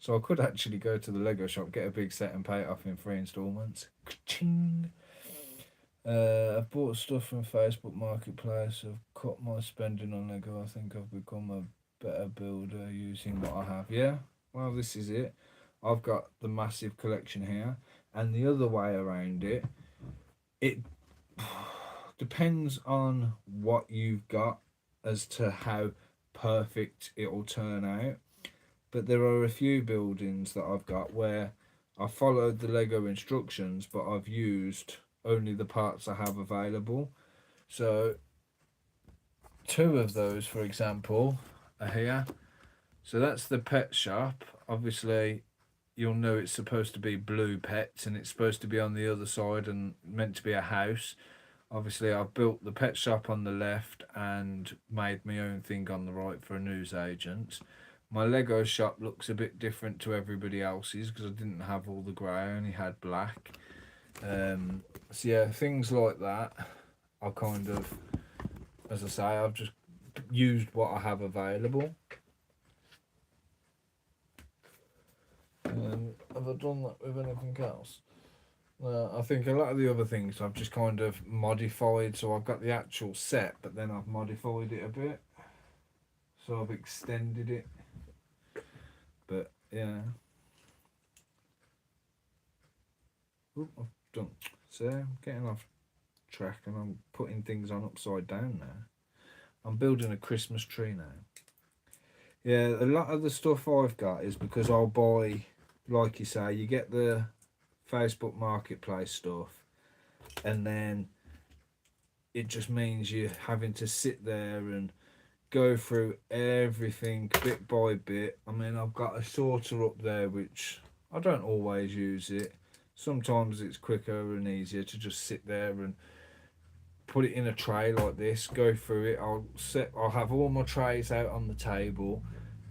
So I could actually go to the Lego shop, get a big set, and pay it off in 3 installments. Ka-ching! I've bought stuff from Facebook Marketplace. I've cut my spending on Lego. I think I've become a better builder using what I have. Yeah, well, this is it. I've got the massive collection here, and the other way around it, it depends on what you've got as to how perfect it'll turn out. But there are a few buildings that I've got where I followed the Lego instructions, but I've used only the parts I have available. So 2 of those, for example, are here. So that's the pet shop. Obviously, you'll know it's supposed to be blue pets, and it's supposed to be on the other side and meant to be a house. Obviously, I've built the pet shop on the left and made my own thing on the right for a newsagent. My Lego shop looks a bit different to everybody else's because I didn't have all the grey, I only had black. So yeah, things like that. I kind of, as I say, I've just used what I have available. Have I done that with anything else? I think a lot of the other things I've just kind of modified. So I've got the actual set, but then I've modified it a bit. So I've extended it. But yeah. Ooh, I've done. So I'm getting off track and I'm putting things on upside down now. I'm building a Christmas tree now. Yeah, a lot of the stuff I've got is because I'll buy, like you say, you get the Facebook Marketplace stuff, and then it just means you're having to sit there and go through everything bit by bit. I mean, I've got a sorter up there, which I don't always use it. Sometimes it's quicker and easier to just sit there and put it in a tray like this, go through it. I'll have all my trays out on the table.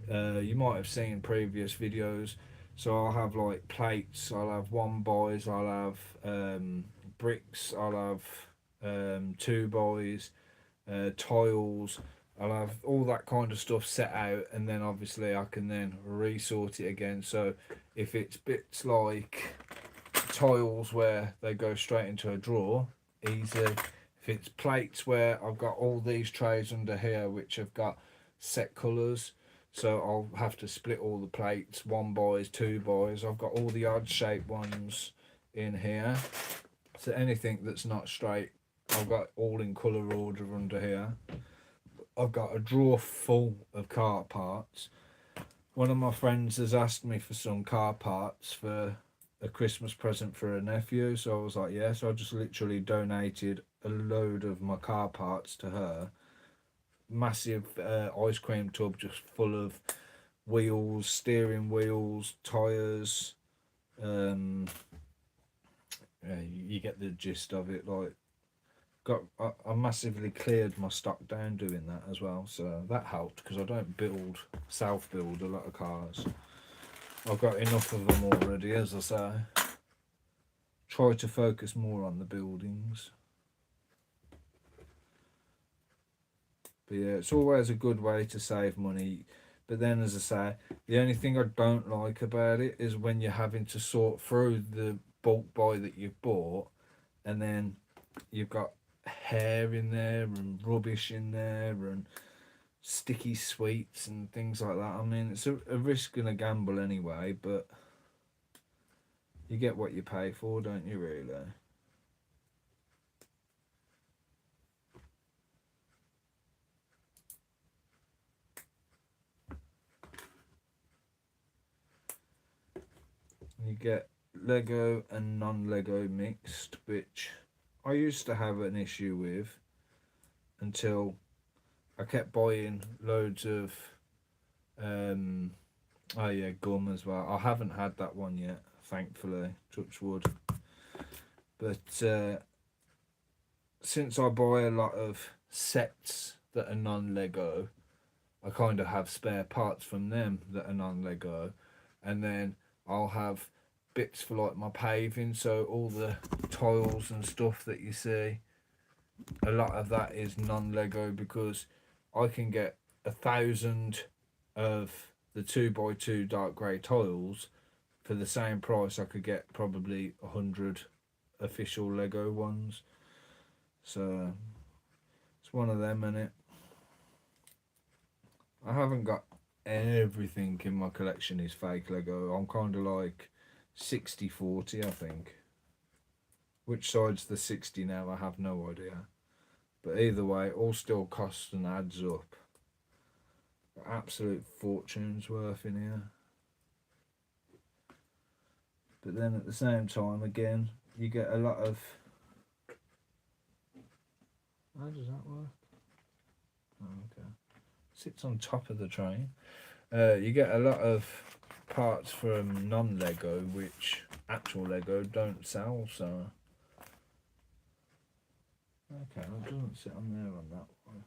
You might have seen previous videos. So I'll have like plates, I'll have 1x, I'll have bricks, I'll have 2x, tiles, I'll have all that kind of stuff set out, and then obviously I can then resort it again. So if it's bits like tiles where they go straight into a drawer, easy. If it's plates where I've got all these trays under here which have got set colours, so I'll have to split all the plates, 1x, 2x. I've got all the odd shaped ones in here. So anything that's not straight, I've got all in colour order under here. I've got a drawer full of car parts. One of my friends has asked me for some car parts for a Christmas present for a nephew, so I was like, yeah. So I just literally donated a load of my car parts to her. Massive ice cream tub just full of wheels, steering wheels, tyres. Yeah, you get the gist of it. Like, I massively cleared my stock down doing that as well, so that helped because I don't self-build a lot of cars. I've got enough of them already, as I say. Try to focus more on the buildings. But yeah, it's always a good way to save money. But then, as I say, the only thing I don't like about it is when you're having to sort through the bulk buy that you've bought, and then you've got hair in there and rubbish in there and sticky sweets and things like that. I mean, it's a risk and a gamble anyway, but you get what you pay for, don't you, really? You get Lego and non-Lego mixed, which I used to have an issue with until I kept buying loads of oh yeah, gum as well. I haven't had that one yet, thankfully, touch wood. But since I buy a lot of sets that are non-Lego, I kind of have spare parts from them that are non-Lego, and then I'll have bits for like my paving, so all the tiles and stuff that you see, a lot of that is non-Lego, because I can get 1,000 of the 2x2 dark grey tiles for the same price I could get probably 100 official Lego ones. So it's one of them, innit? I haven't got everything in my collection is fake Lego. I'm kind of like 60-40, I think. Which side's the 60 now, I have no idea. But either way, it all still costs and adds up. Absolute fortune's worth in here. But then at the same time, again, you get a lot of... How does that work? Oh, okay. Sits on top of the train. You get a lot of parts from non-Lego, which actual Lego don't sell, so... Okay, it doesn't sit on there on that one.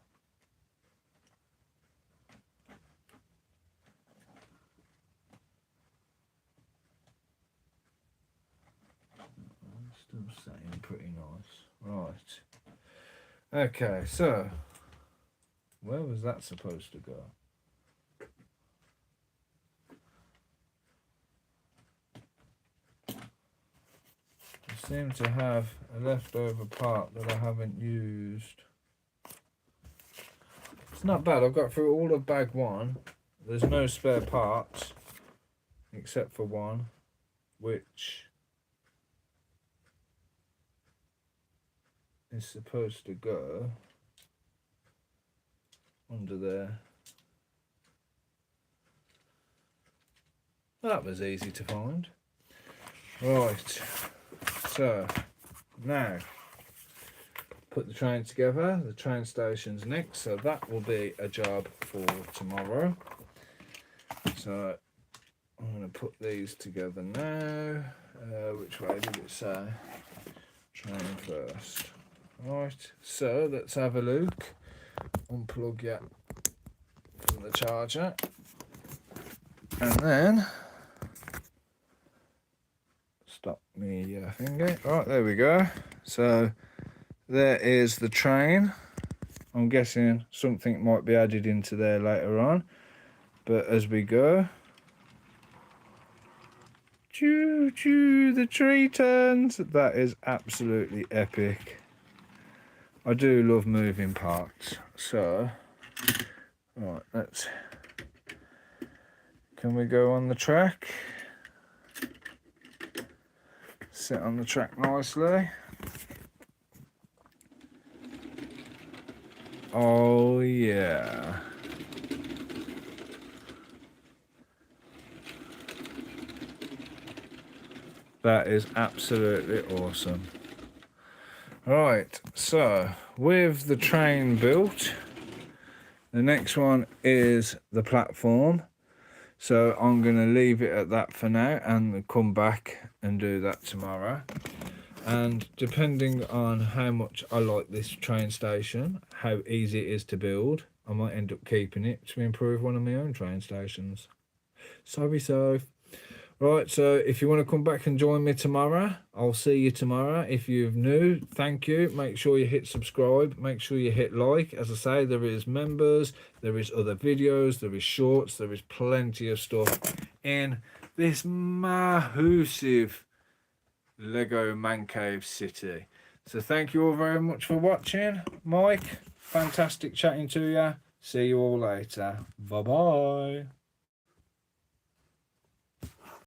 Still sitting pretty nice. Right. Okay, so where was that supposed to go? I seem to have a leftover part that I haven't used. It's not bad. I've got through all of bag one. There's no spare parts except for one, which is supposed to go under there. That was easy to find. Right, so now put the train together. The train station's next, so that will be a job for tomorrow. So I'm going to put these together now. Which way did it say? Train first. Right, so let's have a look. Unplug you from the charger, and then stop me finger. Right, there we go. So there is the train. I'm guessing something might be added into there later on, but as we go, choo choo, the tree turns. That is absolutely epic. I do love moving parts. So right, let's, can we go on the track? Sit on the track nicely. Oh yeah. That is absolutely awesome. Right, so with the train built, the next one is the platform. So I'm going to leave it at that for now and come back and do that tomorrow. And depending on how much I like this train station, how easy it is to build, I might end up keeping it to improve one of my own train stations. Sorry, so. Right, so if you want to come back and join me tomorrow, I'll see you tomorrow. If you're new, thank you. Make sure you hit subscribe. Make sure you hit like. As I say, there is members, there is other videos, there is shorts, there is plenty of stuff in this massive LegoManCave city. So thank you all very much for watching. Mike, fantastic chatting to you. See you all later. Bye bye.